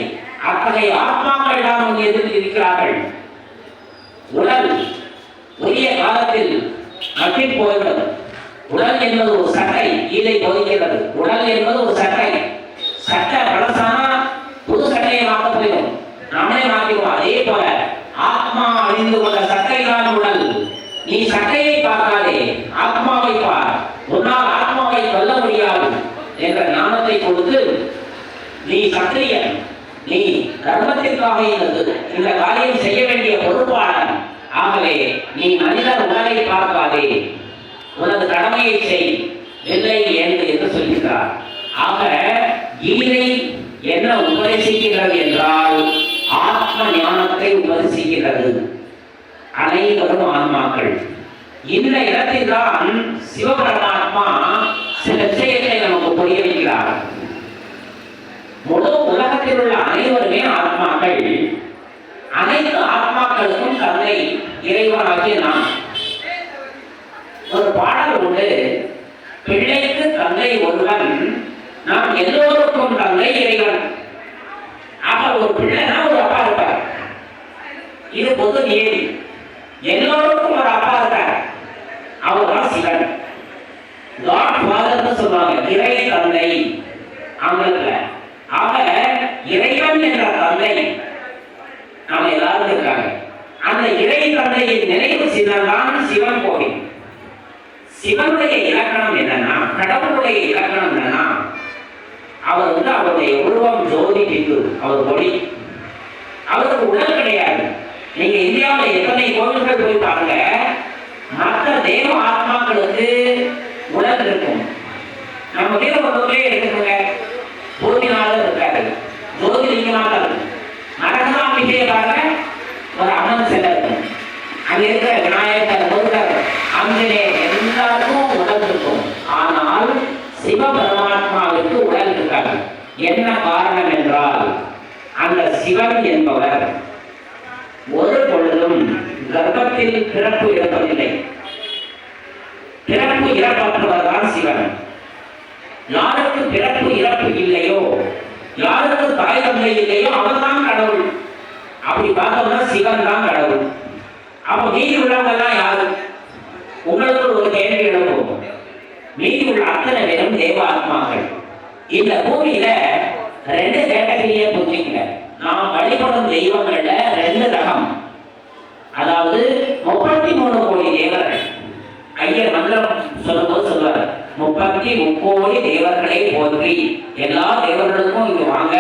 அத்தகைய ஆத்மாக்கள் தான் உன் எதிரில் இருக்கிறார்கள். உடல் உரிய காலத்தில் நட்டி போய்விடும். உடல் என்பது ஒரு சட்டை, கீதை போதிக்கிறது. உடல் என்பது ஒரு சட்டை, சட்டை பழசானா புது சட்டையை மாற்ற போயிடும், நாமளே மாற்றிடுவோம். அதே போல ஆத்மா அணிந்து கொண்ட சட்டை தான் உடல். நீ சட்டையை பார்க்காதே, ஆத்மாவை பார். உன்னால் ஆத்மாவை கொல்ல முடியாது என்ற ஞானத்தை கொடுத்து, நீ சத்திரியன், நீ தர்மத்திற்காக இந்த காரியம் செய்ய வேண்டிய பொறுப்பாளன். ஆகவே நீ மனிதர் உடலை பார்க்காதே, உனது கடமையை செய், இல்லை என்று சொல்கிறார். ஆக கீதை என்ன உபதேசிக்கிறது என்றால் ஆத்ம ஞானத்தை உபதேசிக்கிறது. அனைவரும் ஆன்மாக்கள். இந்த இடத்தில் தான் சிவபரமாத்மா சில விஷயத்தை நமக்கு புரிய வைக்கிறார். முழு உலகத்தில் உள்ள அனைவருமே ஆத்மாக்கள். அனைத்து ஆத்மாக்களுக்கும் தன்னை இறைவனாகிய நான். ஒரு பாடல் உண்டு, பிள்ளைக்கு தந்தை ஒருவன், நாம் எல்லோருக்கும் தந்தை இறைவன். ஆக ஒரு பிள்ளைனா ஒரு அப்பா இருப்பார், இது பொது நியதி. எல்லோருக்கும் ஒரு அப்பா இருக்கார், அவர்தான் சிவன். காட் ஃபாதர்னு சொல்லுவாங்க, இறை தந்தை ஆங்கிலத்துல. ஆக இறைவன் என்ற தந்தை நாம எல்லாரும் இருக்காங்க. அந்த இறை தந்தையின் நினைவு சின்னம்தான் சிவன் கோவில். சிவனுடைய இலக்கணம் என்னன்னா, கடவுளுடைய இலக்கணம் என்னன்னா, அவர் அவருடைய உருவம் ஜோதி பிந்து, அவர் ஒளி. அவருக்கு உடல் கிடையாது. நீங்க இந்தியாவில் எத்தனை கோவில்கள் போய் பாருங்க, மற்ற தேவ ஆத்மாக்களுக்கு உடல் இருக்கும். நம்ம வீரபத்திலே எடுத்துக்கோங்க, பூர்ணிநாதர் இருக்காரு, ஜோதிலிங்கநாதர் இருக்கும். நரகதாம்பிகை பாருங்க, ஒரு அம்மன் சிலை இருக்கும். அங்க இருக்கிற விநாயகர், முருகர், ஆஞ்சநேயர் எல்லாருக்கும் உடல் இருக்கும். ஆனால் சிவபரமாத்மாவிற்கு உடல் இருக்காது. என்ன காரணம் என்றால், அந்த சிவன் என்பவர் ஒரு பொழுதும் கர்ப்பத்தில் பிறப்பு இறப்பதில்லை. பிறப்பு இறப்பற்றவர் தான் சிவன். யாருக்கு பிறப்பு இறப்பு இல்லையோ, யாருக்கு தாய் தந்தை இல்லையோ, அவர் தான் கடவுள். அப்படி பார்த்தோம்னா சிவன் தான் கடவுள். அப்ப மீதி உள்ளவங்கெல்லாம் யாரு? உங்களுக்கு ஒரு கேள்வி எழுப்பும், மீதி உள்ள அத்தனை பேரும் தேவ ஆத்மாக்கள். இந்த பூமியில ரெண்டு கேட்டகரியை புரிஞ்சுக்கங்க. நாம் வழிபடும் தெய்வங்கள்ல ரெண்டு ரகம், அதாவது 33 கோடி தேவர்கள். ஐயர் மந்திரம் சொல்லும்போது சொல்லுவார், 33 தேவர்களை போற்றி, எல்லா தேவர்களுக்கும் இங்க வாங்க,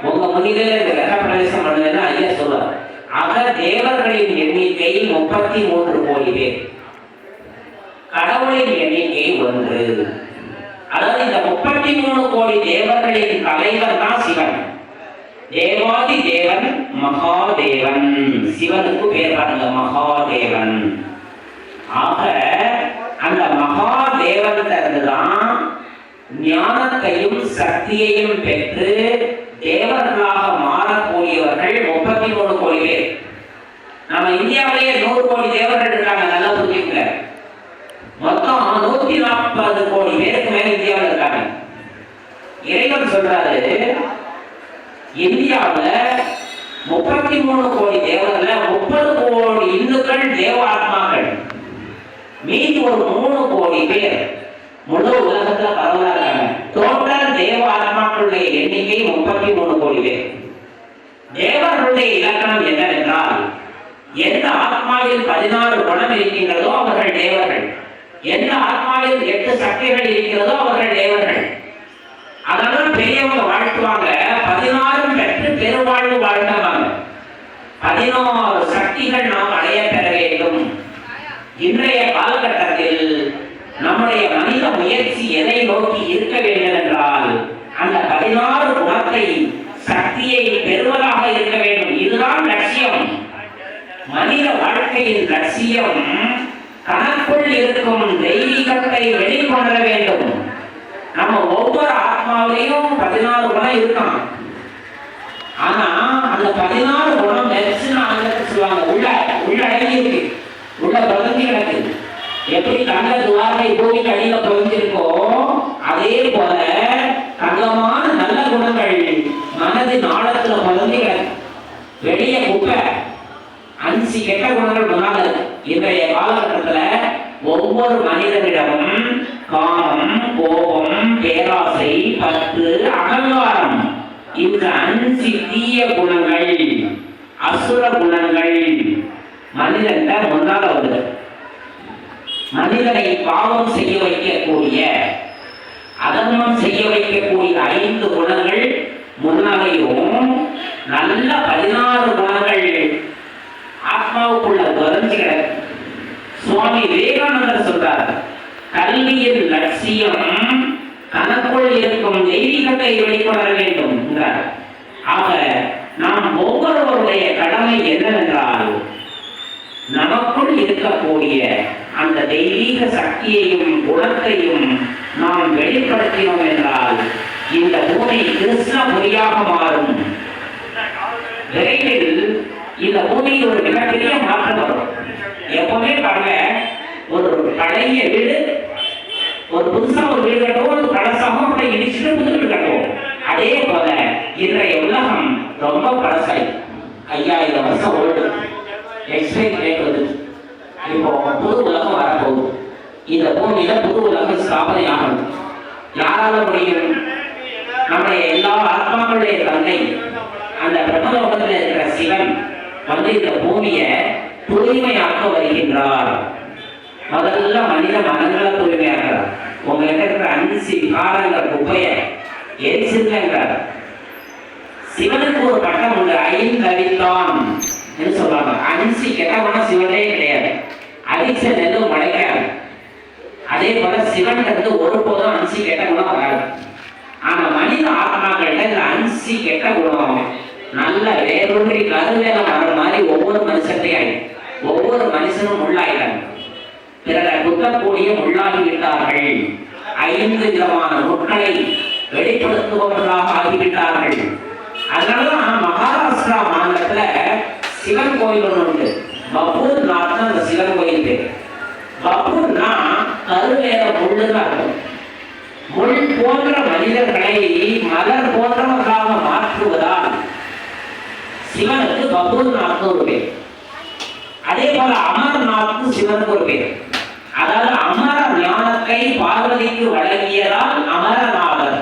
உங்க முன்னிலையில இந்த கிரக பிரவேசம் பண்ணுதுன்னு ஐயர் சொல்லுவார். ஆக தேவர்களின் எண்ணிக்கை 33 கோடி பேர், கடவுளின் எண்ணிக்கை 1. அதாவது இந்த 33 கோடி தேவர்களின் தலைவர் தான் சிவன். தேவாதி தேவன் மகாதேவன், சிவனுக்கு பேர் பாருங்க மகாதேவன். ஆக அந்த மகாதேவனிடம்தான் ஞானத்தையும் சக்தியையும் பெற்று தேவர்களாக மாறக்கூடியவர்கள் 33 கோடி பேர். நம்ம இந்தியாவிலேயே 100 கோடி தேவர்கள் இருக்காங்க, நல்லா புரிஞ்சுக்கங்க. மொத்தம் 140 கோடி பேருக்கு மேல இந்தியாவில் இருக்காங்க. இறைவன் சொல்றாரு, இந்தியாவுல 33 கோடி தேவர்கள 30 கோடி இந்துக்கள் தேவ ஆத்மாக்கள், மீதி ஒரு 3 கோடி பேர் முழு உலகத்துல பரவலா இருக்காங்க. டோட்டல் தேவ ஆத்மாக்களுடைய எண்ணிக்கை 33 கோடி பேர். தேவர்களுடைய இலக்கணம் என்னவென்றால், எந்த ஆத்மாவில் 16 குணம் இருக்கின்றதோ அவர்கள் தேவர்கள், எந்த ஆத்மாவில் 8 சக்திகள் இருக்கிறதோ அவர்கள் தேவர்கள். அதெல்லாம் பெரியவங்க வாழ்த்துவாங்க, 16 பெற்று பெருவாழ்வு வாழ்ந்தவாங்க. 16 சக்திகள் நாம் அடைய பெற வேண்டும். இன்றைய காலகட்டத்தில் நம்முடைய மனித முயற்சி எதை நோக்கி இருக்க வேண்டும் என்றால், அந்த 16 குணத்தை சக்தியை பெறுவதாக இருக்க வேண்டும். இதுதான் லட்சியம். மனித வாழ்க்கையின் லட்சியம் தனக்குள் இருக்கும் தெய்வீகத்தை வெளிக்கொணர வேண்டும். நம்ம ஒவ்வொரு ஆத்மாவிலையும் 16 குணம் இருக்கான். ஆனா அந்த 16 குணம் சொல்லுவாங்க உள்ள அடங்கி இருக்கு, உள்ள பதிஞ்சு கிடக்கு. எப்படி தங்க துவாரை பூமிக்கு அடியில பதிஞ்சிருக்கோ அதே போல தங்கமான நல்ல குணங்கள் மனதின் ஆழத்துல பதிஞ்சு கிடக்கு. வெளிய குப்பை 5 கெட்ட குணங்கள் முன்னால இருக்கு. இன்றைய காலகட்டத்துல ஒவ்வொரு மனிதனிடமும் காமம், கோபம், பேராசை, பற்று, அகங்காரம், இந்த 5 தீய குணங்கள், அசுர குணங்கள் மனிதன் முன்னால வருது. மனிதனை பாவம் செய்ய வைக்கக்கூடிய, அதர்மம் செய்ய வைக்கக்கூடிய 5 குணங்கள் முன்னாலேயும் நல்ல 16 குணங்கள் ஆத்மாவுக்குள்ள வரைஞ்சு கிடக்கு. சுவாமி விவேகானந்தர் சொல்றார், கல்வியின் லட்சியம் தனக்குள் இருக்கும் தெய்வீகத்தை வெளிக்கொணர வேண்டும் என்றார். ஆக நாம் ஒவ்வொருவருடைய கடமை என்னவென்றால், நமக்குள் இருக்கக்கூடிய அந்த தெய்வீக சக்தியையும் குணத்தையும் நாம் வெளிப்படுத்தினோம் என்றால் இந்த பூமி கிருஷ்ணபுரியாக மாறும். விரைவில் இந்த பூமியில் ஒரு மிகப்பெரிய மாற்றம் வரும். எப்பவுமே பாருங்க, ஒரு பழைய வீடு, ஒரு புதுசா ஒரு வீடு கட்டுவோம், ஒரு பழசாகவும் அப்படி இடிச்சுட்டு புது வீடு கட்டுவோம். அதே போல இன்றைய உலகம் ரொம்ப பழசாய் 5000 வருஷம் ஓல்டு. எக்ஸ்பிளைன் கேட்கிறது. இப்போ புது உலகம் வரப்போகுது. இந்த பூமியில புது உலகம் ஸ்தாபனை ஆகணும். யாரால முடியும்? நம்முடைய எல்லா ஆத்மாக்களுடைய தந்தை அந்த பிரம்மலோகத்தில் இருக்கிற சிவன் வந்து இந்த பூமியை தூய்மையாக்க வருகின்றார். முதல்ல மனித மனங்களை தூய்மையாக்குறார். உங்ககிட்ட இருக்கிற 5 விகாரங்கள் குப்பையை எரிச்சிருக்கிறார். சிவனுக்கு ஒரு பட்டம் உண்டு, 5 அடித்தான் என்று சொல்றாங்க. 5 கெட்டவன சிவனே கிடையாது, அடிச்ச நெல்லும் மழைக்காது. அதே போல சிவன் ஒருபோதும் 5 கெட்ட குணம் வராது. ஆனா மனித ஆத்மாக்கள்கிட்ட இந்த 5 கெட்ட குணம் நல்ல வேறொன்றி கருவேலம் வர்ற மாதிரி ஒவ்வொரு மனுஷத்தையும் ஒவ்வொரு மனுஷனும் உள்ளாயிட்டாங்க. பிறரை குத்தக்கூடிய உள்ளாகிவிட்டார்கள். 5 விதமான முட்களை வெளிப்படுத்துபவர்களாக ஆகிவிட்டார்கள். அதனாலதான் மகாராஷ்டிரா மாநிலத்துல சிவன் கோயில் ஒன்று உண்டு. பபூர் நாத் அந்த சிவன் கோயில் பேர். பபூர்னா கருவேல முள்ளுன்னு அர்த்தம். முள் போன்ற மனிதர்களை மலர் போன்றவர்களாக மாற்றுவதால் சிவனுக்கு பபூர்நாத் ஒரு பேர். அதே போல அமர்நாத் சிவனுக்கு ஒரு பேர். அதாவது அமர ஞானத்தை பார்வதிக்கு வழங்கியதால் அமரநாதர்.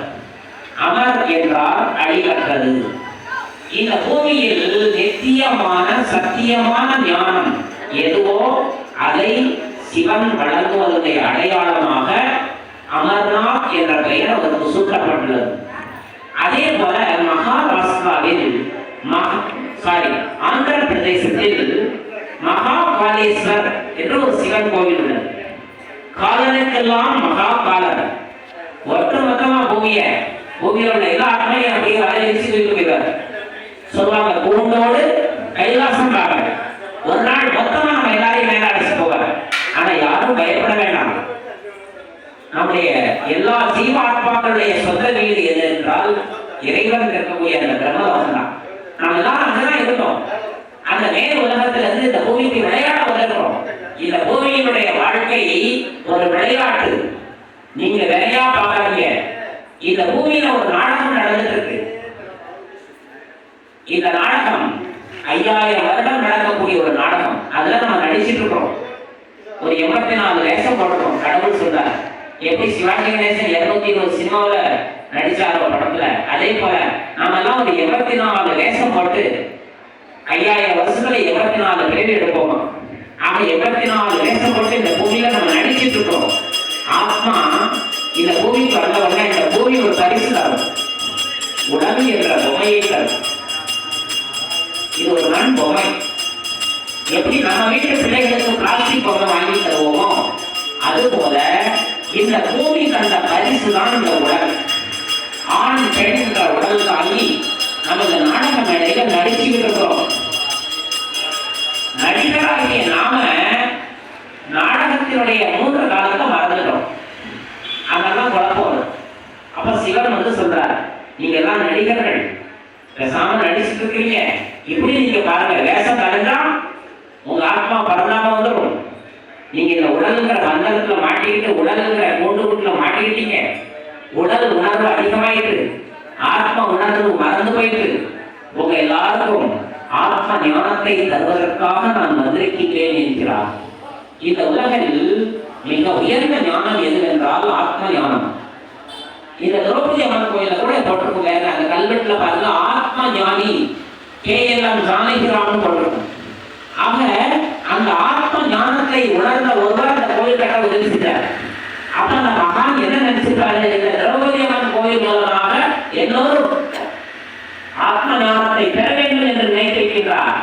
அமர் என்றால் அழிவற்றது. இந்த பூமியில் நித்தியமான சத்தியமான ஞானம் எதுவோ அதை சிவன் வழங்குவதனுடைய அடையாளமாக அமர்நாத் என்ற பெயர் அவருக்கு சூட்டப்பட்டுள்ளது. அதே போல மகாராஷ்டிராவில் ஆந்திர பிரதேசத்தில் மகாகாலேஸ்வர் என்று ஒரு சிவன் கோவில் உள்ளது. காலனுக்கெல்லாம் மகா காலன். ஒட்டுமொத்தமா பூமியில உள்ள எல்லா ஆத்மையும் அப்படியே வரையறிச்சு போயிடுவார். சொல்லுவாங்க பூண்டோடு கைலாசம் பாருங்க. ஒரு நாள் மொத்தமா நம்ம எல்லாரையும் மேல அடிச்சு போவார். ஆனா யாரும் பயப்பட வேண்டாம். நம்முடைய எல்லா ஜீவாத்மாக்களுடைய சொந்த வீடு எது என்றால் இறைவன் இருக்கக்கூடிய அந்த பிரம்மலோகம் தான். நம்ம எல்லாரும் அங்கதான் இருந்தோம். அந்த மேல் உலகத்துல இருந்து இந்த பூமிக்கு விளையாட வருகிறோம். இந்த பூமியினுடைய வாழ்க்கை ஒரு விளையாட்டு. நீங்க விளையா பார்க்காதீங்க. இந்த பூமியில ஒரு நாடகம் நடந்துட்டு இருக்கு. இந்த நாடகம் 5000 வருடம் நடக்கக்கூடிய ஒரு நாடகம். அதுல நம்ம நடிச்சிட்டு இருக்கோம். ஒரு 84 வேஷம் போடுறோம். கடவுள் சொல்றார், எப்படி சிவாஜி கணேசன் 220 சினிமாவில நடிச்சாரோ படத்துல, அதே போல நாம எல்லாம் ஒரு 84 வேஷம் போட்டு 5000 வருஷத்துல 84 பேர் எடுப்போமா. ஆக 84 வேஷம் போட்டு இந்த பூமியில நம்ம நடிச்சிட்டு இருக்கோம். ஆத்மா இந்த பூமிக்கு வந்தவங்க இந்த பூமி ஒரு பரிசு தரும். உடம்பு என்ற பொம்மையை தரும். இது ஒரு மண் பொம்மை. எப்படி நம்ம வீட்டு பிள்ளைகளுக்கு பிளாஸ்டிக் பொம்மை வாங்கி தருவோமோ அது போல இந்த பூமி கண்ட பரிசு தான் இந்த உடல். ஆண் பெண் என்ற உடல் தாங்கி நம்ம இந்த நாடக மேடையில நடிச்சுக்கிட்டு இருக்கிறோம். நடிகராகிய நாம நாடகத்தினுடைய 3 காலத்தை மறந்துட்டோம். அதெல்லாம் குழப்பம். அப்ப சிவன் சொல்றார், நீங்க எல்லாம் நடிகர்கள், பேசாம நடிச்சுட்டு இருக்கீங்க. இப்படி நீங்க பாருங்க, வேஷம் கலந்தா உங்க ஆத்மா பரந்தாம வந்துடும். நீங்க இந்த உடலுங்கிற பந்தத்துல மாட்டிக்கிட்டு உடலுங்கிற கூண்டுக்குள்ள மாட்டிக்கிட்டீங்க. உடல் உணர்வு அதிகமாயிட்டு ஆத்ம உணர்வு மறந்து போயிட்டு உங்க எல்லாருக்கும் ஆத்ம ஞானத்தை தருவதற்காக நான் வந்திருக்கிறேன் என்கிறார். இந்த உலகில் மிக உயர்ந்த ஞானம் எதுவென்றால் ஆத்ம ஞானம். இந்த திரௌபதி அம்மன் கோயில கூட போட்டிருக்கோங்க. அந்த கல்வெட்டுல பாருங்க, ஆத்ம ஞானி KLM ஜானகிராமன் போட்டிருக்கும். ஆக அந்த ஆத்ம ஞானத்தை உணர்ந்த ஒருவர் அந்த கோயில் கட்ட உதவி செய்தார். அப்ப அந்த மகான் என்ன நினைச்சிருக்காரு, இந்த திரௌபதி அம்மன் கோயில் மூலமாக எல்லோரும் ஆத்ம ஞானத்தை பெற வேண்டும் என்று நினைத்திருக்கிறார்.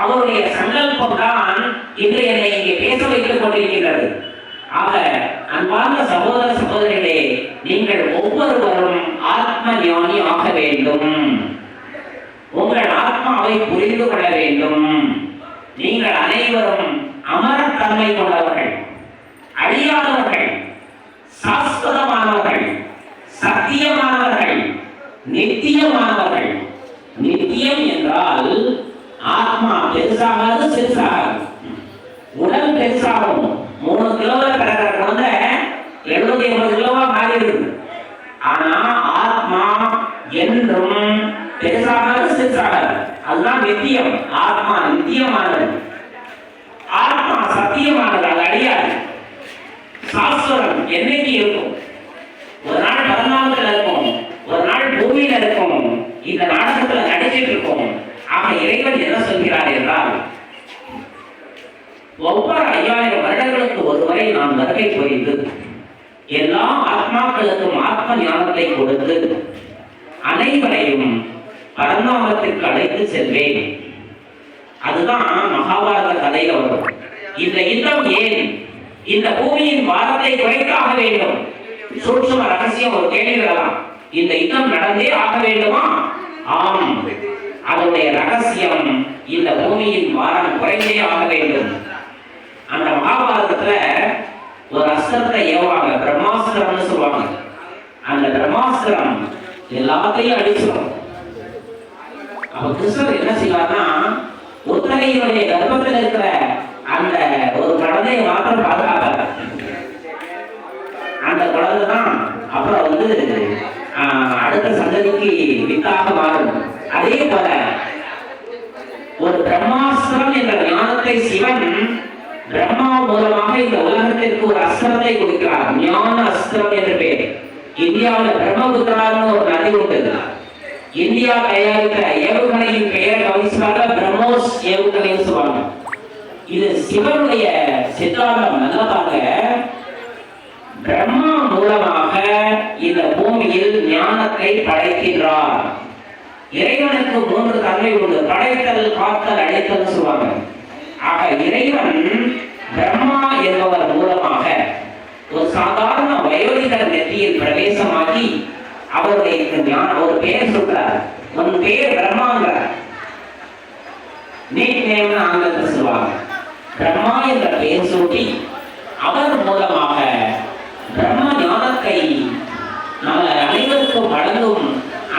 அவருடைய சங்கல்பம் தான் இன்று என்னை இங்கே பேச வைத்துக் கொண்டிருக்கிறது. ஆக அன்பார்ந்த சகோதர சகோதரிகளே, நீங்கள் ஒவ்வொருவரும் ஆத்ம ஞானி ஆக வேண்டும். உங்கள் ஆத்மாவை புரிந்து கொள்ள வேண்டும். நீங்கள் அனைவரும் அமரத்தன்மை கொண்டவர்கள், அழியாதவர்கள், சாஸ்வதமானவர்கள், சத்தியமானவர்கள், நித்தியமானவர்கள். நித்தியம் என்றால் ஆத்மா பெருசாகாது சிறுசாகாது. உடல் பெருசாகும். 3 கிலோல பிறகு குழந்தை 70-80 கிலோவா மாறிடுது. ஆனா ஆத்மா என்றும் பெருசாகாது சிறுசாகாது. அதுதான் நித்தியம். ஆத்மா நித்தியமானது. ஆத்மா சத்தியமானது. அது அழியாது. சாஸ்வரம் என்னைக்கு இருக்கும். ஒரு நாள் பரந்தாமத்தில் இருக்கும், ஒரு நாள் பூமியில இருக்கும். இந்த நாடகத்துல நடிச்சிட்டு இருக்கும். ஆக இறைவன் என்ன சொல்கிறார் என்றால், ஒவ்வொரு 5000 வருடங்களுக்கு ஒருவரை நான் வருகை புரிந்து எல்லா ஆத்மாக்களுக்கும் ஆத்ம ஞானத்தை கொடுத்து அனைவரையும் பரந்தாமத்திற்கு அழைத்து செல்வேன். அதுதான் மகாபாரத கதையில வரும். இந்த யுத்தம் ஏன்? இந்த பூமியின் பாரத்தை குறைத்தாக வேண்டும். சூட்சும ரகசியம் ஒரு கேள்வி வரலாம். இந்த யுத்தம் நடந்தே ஆக வேண்டுமா? ஆம். அதனுடைய ரகசியம் இந்த பூமியின் பாரம் குறைந்தே ஆக வேண்டும். அந்த மகாபாரதத்துல ஒரு அஸ்திரத்தை ஏவாங்க, பிரம்மாஸ்திரம்னு சொல்லுவாங்க. அந்த பிரம்மாஸ்திரம் எல்லாத்தையும் அழிச்சிடும். அப்ப கிருஷ்ணர் என்ன செய்வார்னா, உத்தரையினுடைய கர்ப்பத்தில் இருக்கிற அந்த ஒரு குழந்தையை மாத்திரம் பாதுகாப்பார். அந்த குழந்தை தான் அப்புறம் அடுத்த சந்ததிக்கு வித்தாக மாறும். அதே போல ஒரு பிரம்மாஸ்திரம் என்ற ஞானத்தை சிவன் பிரம்மா மூலமாக இந்த உலகத்திற்கு ஒரு அஸ்திரத்தை கொடுக்கிறார். ஞான அஸ்திரம் என்று பெயர். இந்தியாவில் பிரம்மபுத்திரான்னு ஒரு நதி உண்டு. இந்தியா தயாரித்த ஏவுகணையின் பெயர் கவிசாக பிரம்மோஸ் ஏவுகணைன்னு சொல்லுவாங்க. இது சிவனுடைய சித்தாந்தம் நல்லா பாருங்க. பிரம்மா மூலமாக இந்த பூமியில் ஞானத்தை படைக்கின்றார். இறைவனுக்கு 3 தன்மை உண்டு. படைத்தல், காத்தல், அழித்தல் சொல்லுவாங்க. ஆக இறைவன் பிரம்மா என்பவர் மூலமாக ஒரு சாதாரண வயோதிகர் நெற்றியில் பிரவேசமாகி அவருடைய ஒரு பெயர் சொல்றார். உன் பெயர் பிரம்மாங்கிறார். நீட் நேம் ஆங்கிலத்தில் சொல்லுவாங்க. பிரம்மா என்ற பெயர் சூட்டி அவர் மூலமாக பிரம்ம ஞானத்தை நம்ம அனைவருக்கும் வழங்கும்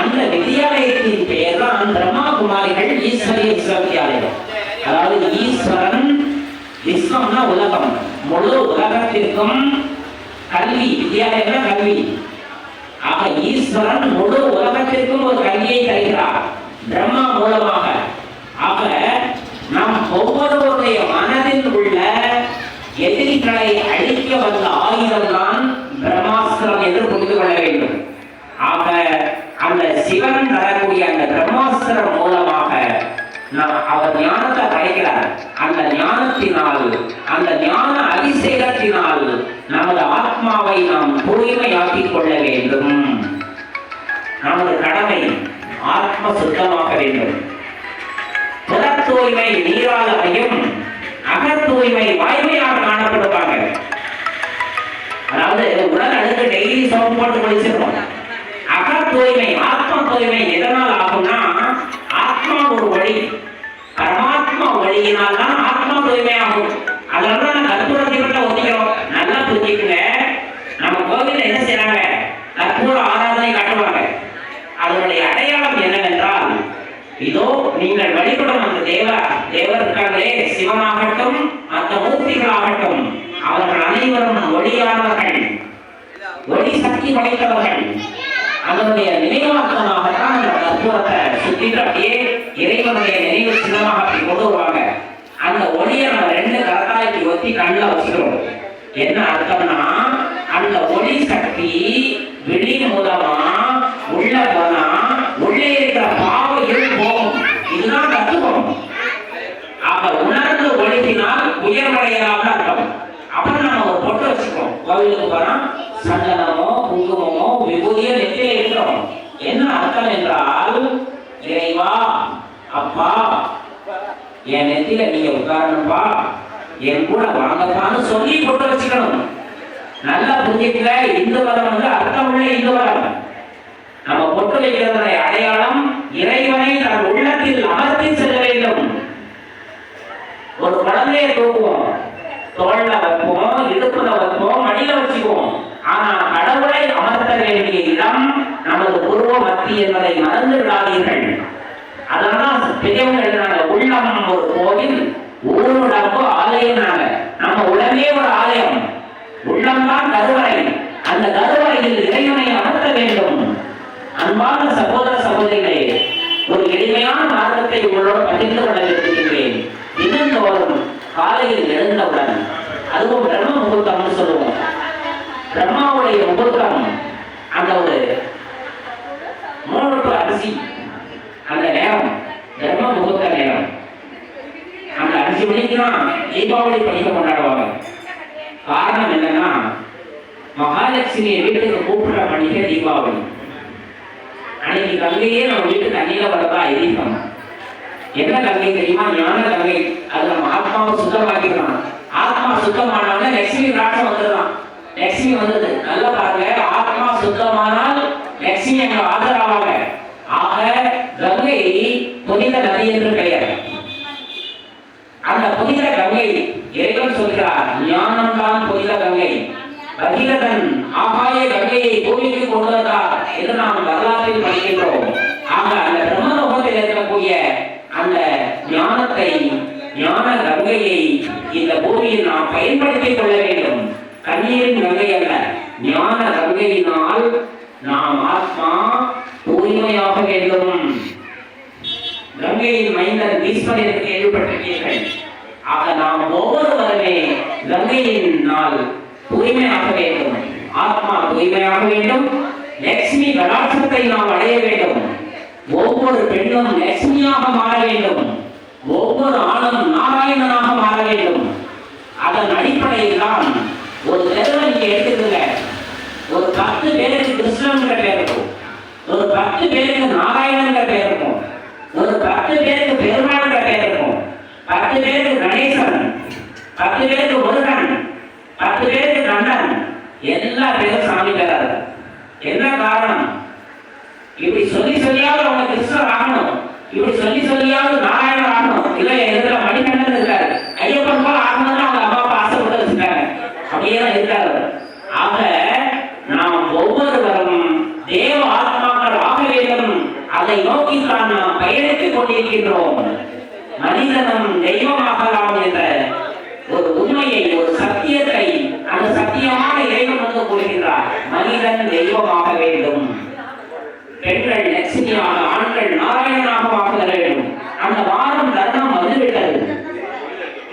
அந்த வித்யாலயத்தின் பெயர் தான் பிரம்மா குமாரிகள் ஈஸ்வரிய விஸ்வவித்யாலயம். அதாவது ஈஸ்வரன், விஸ்வம்னா உலகம், முழு உலகத்திற்கும் கல்வி, வித்யாலயம் கல்வி. ஆக ஈஸ்வரன் முழு உலகத்திற்கும் ஒரு கல்வியை தருகிறார் பிரம்மா மூலமாக. ஆக நம் ஒவ்வொருவருடைய மனதில் உள்ள எதிரிகளை அழிக்க வந்த ஆயுதம் தான் பிரம்மாஸ்திரம் என்று புரிந்து கொள்ள வேண்டும். ஆக அந்த சிவன் தரக்கூடிய அந்த பிரம்மாஸ்திரம் மூலமாக அவர் ஞானத்தை படைக்கிறார். அந்த ஞானத்தினால், அந்த ஞான அதிசயத்தினால் நமது ஆத்மாவை நாம் தூய்மையாக்கிக் கொள்ள வேண்டும். நமது கடமை ஆத்ம சுத்தமாக வேண்டும். புற தூய்மை நீரால் அமையும், அக தூய்மை வாய்மையாக காணப்படுவாங்க. அதாவது உடல் அழுக்கு டெய்லி சோப்பு போட்டு குளிச்சிருக்கோம். அக தூய்மை, ஆத்ம தூய்மை எதனால் ஆகும்னா, ஆத்மா ஒரு வழி, பரமாத்மா வழியினால் தான் ஆத்மா தூய்மை ஆகும். அதனால கற்பூரத்தை ஒத்திக்கிறோம். நல்லா புரிஞ்சுக்குங்க. நம்ம கோவில்ல என்ன செய்யறாங்க? கற்பூர ஆராதனை காட்டுவாங்க. அதனுடைய அடையாளம் என்னவென்றால், இதோ நீங்கள் வழிபடும் அந்த தேவர் இருக்காங்களே, சிவனாகட்டும் மற்ற மூர்த்திகளாகட்டும், அவர்கள் அனைவரும் ஒளியானவர்கள், ஒளி சக்தி படைத்தவர்கள். அதனுடைய நினைவாக்கமாகத்தான் அந்த கற்பூரத்தை சுத்திட்டு அப்படியே இறைவனுடைய நினைவு சின்னமாக கொண்டு வருவாங்க. அந்த ஒளியை நம்ம 2 கரத்தாய்க்கு ஒத்தி கண்ணில் வச்சுக்கிறோம். என்ன அர்த்தம்னா, அந்த ஒளி சக்தி வெளி மூலமா உள்ள போனா உள்ளே இருக்கிற பாவ இருள் போகும். இதுதான் தத்துவம். அப்ப உணர்ந்து ஒழுகினால் உயர்வடையலாம் அர்த்தம். அப்புறம் நம்ம ஒரு பொட்டு வச்சுக்கோம். கோவிலுக்கு போனா சந்தனமோ குங்குமமோ விபூதியோ நெத்தியில இருக்கிறோம். என்ன அர்த்தம் என்றால், இறைவா, அப்பா, என் நெத்தியில நீங்க உட்காரணும்பா, என் கூட வாங்கப்பான்னு சொல்லி பொட்டு வச்சுக்கணும். நல்லா புரிஞ்சுக்கல. இந்து மதம் அர்த்தம் உள்ள இந்து மதம். நம்ம பொட்டு வைக்கிறதுடைய அடையாளம் இறைவனை தன் உள்ளத்தில் அமர்த்தி செல்ல வேண்டும். ஒரு குழந்தையை தூக்குவோம், தோல்ல வைப்போம், இடுப்புல வைப்போம், மடியில வச்சுக்குவோம். ஆனா கடவுளை அமர்த்த வேண்டிய இடம் நமது பூர்வ மத்தி என்பதை மறந்து விடாதீர்கள். அதனால பெரியவங்க எழுதுறாங்க, உள்ளம் ஒரு கோவில், ஊருடம்பு ஆலயம். நம்ம உடனே ஒரு ஆலயம், உள்ளம்தான் கருவறை. அந்த கருவறையில் இறைவனை அமர்த்த வேண்டும். அன்பான சகோதர சகோதரிகளே, ஒரு எளிமையான மார்க்கத்தை உங்களோடு பகிர்ந்து கொள்ள விரும்புகின்றேன். தினந்தோறும் காலையில் எழுந்தவுடன், அதுவும் பிரம்ம முகூர்த்தம்னு சொல்லுவோம். பிரம்மாவுடைய முகூர்த்தம், அந்த ஒரு 3 அரிசி, அந்த நேரம் பிரம்ம முகூர்த்த நேரம். அந்த அரிசி மணிக்குதான் தீபாவளி பண்டிகை கொண்டாடுவாங்க. காரணம் என்னன்னா, மகாலட்சுமியை வீட்டுக்கு கூப்பிடுற பண்டிகை தீபாவளி. அன்னைக்கு கங்கையே நம்ம வீட்டுக்கு தண்ணியில வரதா ஐதீகம். என்ன கங்கை தெரியுமா? ஞான கங்கை. அது நம்ம ஆத்மாவை சுத்தமாக்கிடலாம். ஆத்மா சுத்தமானவங்க லட்சுமி ராட்சம் வந்துடலாம். லட்சுமி வந்தது நல்லா பாருங்க. ஆத்மா சுத்தமானால் லட்சுமி அங்க ஆதரவாங்க. ஆக கங்கை புனித நதி என்று பெயர். அந்த புனித கங்கை இறைவன் சொல்கிறார், ஞானம் தான் புனித கங்கை. பகீரதன் ஆகாய கங்கையை பூமிக்கு கொண்டு வந்தார் என்று நாம் வரலாற்றில் படிக்கின்றோம். ஆக அந்த பிரம்மலோகத்தில் இருக்கக்கூடிய அந்த ஞானத்தை, ஞான கங்கையை இந்த பூமியில் நாம் பயன்படுத்திக் கொள்ள வேண்டும். கண்ணீரின் கங்கை அல்ல, ஞான கங்கையினால் நாம் ஆத்மா தூய்மையாக வேண்டும். கங்கையின் மைந்தன் ஈஸ்வரனுக்கு கேள்விப்பட்டிருக்கீர்கள். ஆக நாம் ஒவ்வொருவருமே கங்கையினால் தூய்மையாக வேண்டும். ஆத்மா தூய்மையாக வேண்டும். லட்சுமி கடாட்சத்தை நாம் அடைய வேண்டும். ஒவ்வொரு பெண்ணும் லட்சுமியாக மாற வேண்டும். ஒவ்வொரு ஆணும் நாராயணனாக மாற வேண்டும். அதன் அடிப்படையில் தான் ஒரு தெருவை நீங்க எடுத்துக்கங்க. ஒரு 10 பேருக்கு கிருஷ்ணன் பேர் இருக்கும், ஒரு 10 பேருக்கு நாராயணன் பேர் இருக்கும், ஒரு 10 பேருக்கு பெருமாள் பேர் இருக்கும், 10 பேருக்கு கணேசன், 10 பேருக்கு முருகன், 10 பேருக்கு கண்ணன், எல்லா பேரும் சாமி பேராது. என்ன காரணம்? இப்படி சொல்லி சொல்லியாவது அவங்க கிருஷ்ணர் ஆகணும், இப்படி சொல்லி சொல்லியாவது நாராயணன் ஆகணும். இல்ல எதுல மணிகண்டன் இருக்காரு, ஐயப்பன் போல ஆகணும்னு அவங்க அம்மா அப்பா ஆசைப்பட்டு வச்சுட்டாங்க. அப்படியே தான் இருக்காரு. ஆக நாம் ஒவ்வொருவரும் தேவ ஆத்மாக்கள் ஆக வேண்டும். அதை நோக்கித்தான் நாம் பயணித்துக் கொண்டிருக்கின்றோம். மனிதனும் தெய்வமாகலாம் என்ற ஒரு உண்மையை, ஒரு சத்தியத்தை அந்த சத்தியமான இறைவன் வந்து கூறுகின்றார். மனிதன் தெய்வமாக வேண்டும், பெண்கள் லட்சுமியாக, ஆண்கள் நாராயணனாக ஆக வேண்டும். அந்த வாரம் தருணம் வந்துவிட்டது.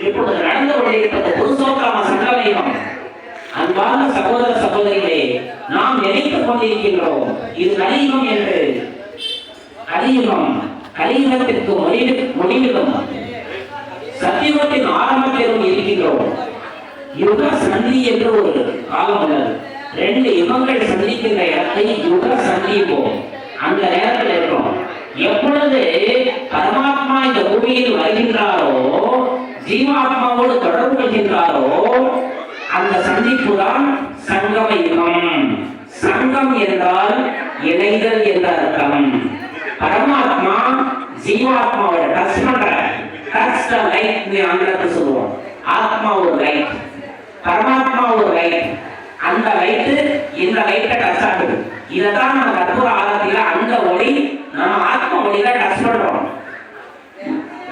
இப்பொழுது நடந்து கொண்டிருப்பது புருஷோத்தம சங்கமயுகம். அன்பான சகோதர சகோதரிகளே, நாம் நினைத்துக் கொண்டிருக்கின்றோம் இது கலியுகம் என்று. கலியுகம், கலியுகத்திற்கு முடிவிலும் சத்தியுகத்தின் ஆரம்பத்திலும் இருக்கின்றோம். யுக சந்தி என்று ஒரு காலம் உள்ளது. 2 யுகங்கள் சந்திக்கின்ற இடத்தை யுக சந்திப்போம். அந்த நேரத்தில் இருக்கிறோம். எப்பொழுது பரமாத்மா இந்த பூமியில் வருகின்றாரோ, ஜீவாத்மாவோடு தொடர்பு கொள்கின்றாரோ, அந்த சந்திப்பு தான் சங்கம யுகம். சங்கம் என்றால் இணைதல் என்ற அர்த்தம். பரமாத்மா ஜீவாத்மாவோட டச் பண்ற, டச் த லைட் ஆங்கிலத்தில் சொல்லுவோம். ஆத்மா ஒரு லைட், பரமாத்மா ஒரு லைட். அந்த லைட்டு இந்த லைட்டை டச் ஆகுது. இதைத்தான் நம்ம கற்பூர ஆரத்தில அந்த ஒளி நம்ம ஆத்ம ஒளியில டச் பண்றோம்.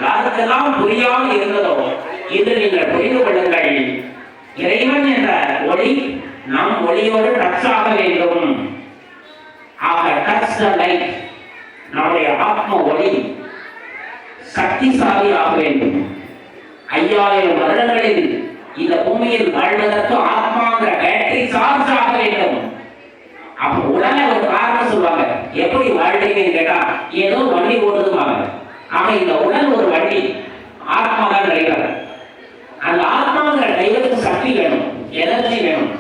யாருக்கெல்லாம் புரியாமல் இருந்ததோ இன்று நீங்கள் புரிந்து கொள்ளுங்கள். இறைவன் என்ற ஒளி நம் ஒளியோடு டச் ஆக வேண்டும். ஆக டச் த லைட், நம்முடைய ஆத்ம ஒளி சக்திசாலி ஆக வேண்டும். 5000 வருடங்களில் இந்த பூமியில் வாழ்வதற்கு ஆத்மாங்கிற பேட்டரி சார்ஜ் ஆக வேண்டும். அப்ப உடனே ஒரு காரணம் சொல்லுவாங்க, எப்படி வாழ்றீங்கன்னு கேட்டா ஏதோ வண்டி ஓடுதுவாங்க. ஆக இந்த உடல் ஒரு வண்டி, ஆத்மா தான் டிரைவர். அந்த ஆத்மாங்கிற டிரைவருக்கு சக்தி வேணும், எனர்ஜி வேணும்.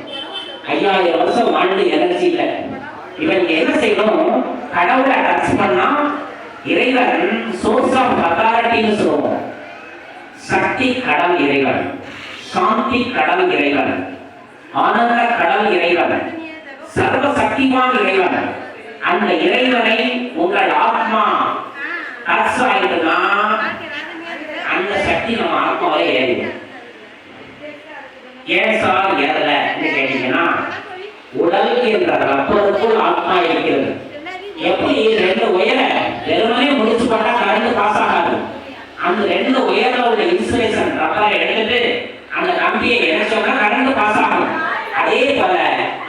5000 வருஷம் வாழ்ந்து எனர்ஜி இல்லை. இவன் என்ன செய்யணும்? கடவுளை டச் பண்ணா இறைவன் சோர்ஸ் ஆஃப் அத்தாரிட்டின்னு சொல்லுவோம். சக்தி கடல் இறைவன், சாந்தி கடல் இறைவன், ஆனந்த கடல் இறைவன், சர்வ சக்திவான் இறைவன். அந்த இறைவனை உங்கள் ஆத்மா டச் ஆயிட்டுனா அந்த சக்தி நம்ம ஆத்மாவை ஏறிடும். ஏன் சார் ஏறல கேட்டீங்கன்னா, உடல் என்ற ரப்பருக்குள் ஆத்மா இருக்கிறது. எப்படி 2 உயர வெறுமனே முடிச்சு போட்டா கரண்ட் பாஸ் ஆகாது. அந்த 2 உயர்ல உள்ள இன்சுலேஷன் ரப்பரை எடுத்துட்டு அந்த கம்பியை இணைச்சோம்னா கரண்ட் பாஸ் ஆகும். அதே போல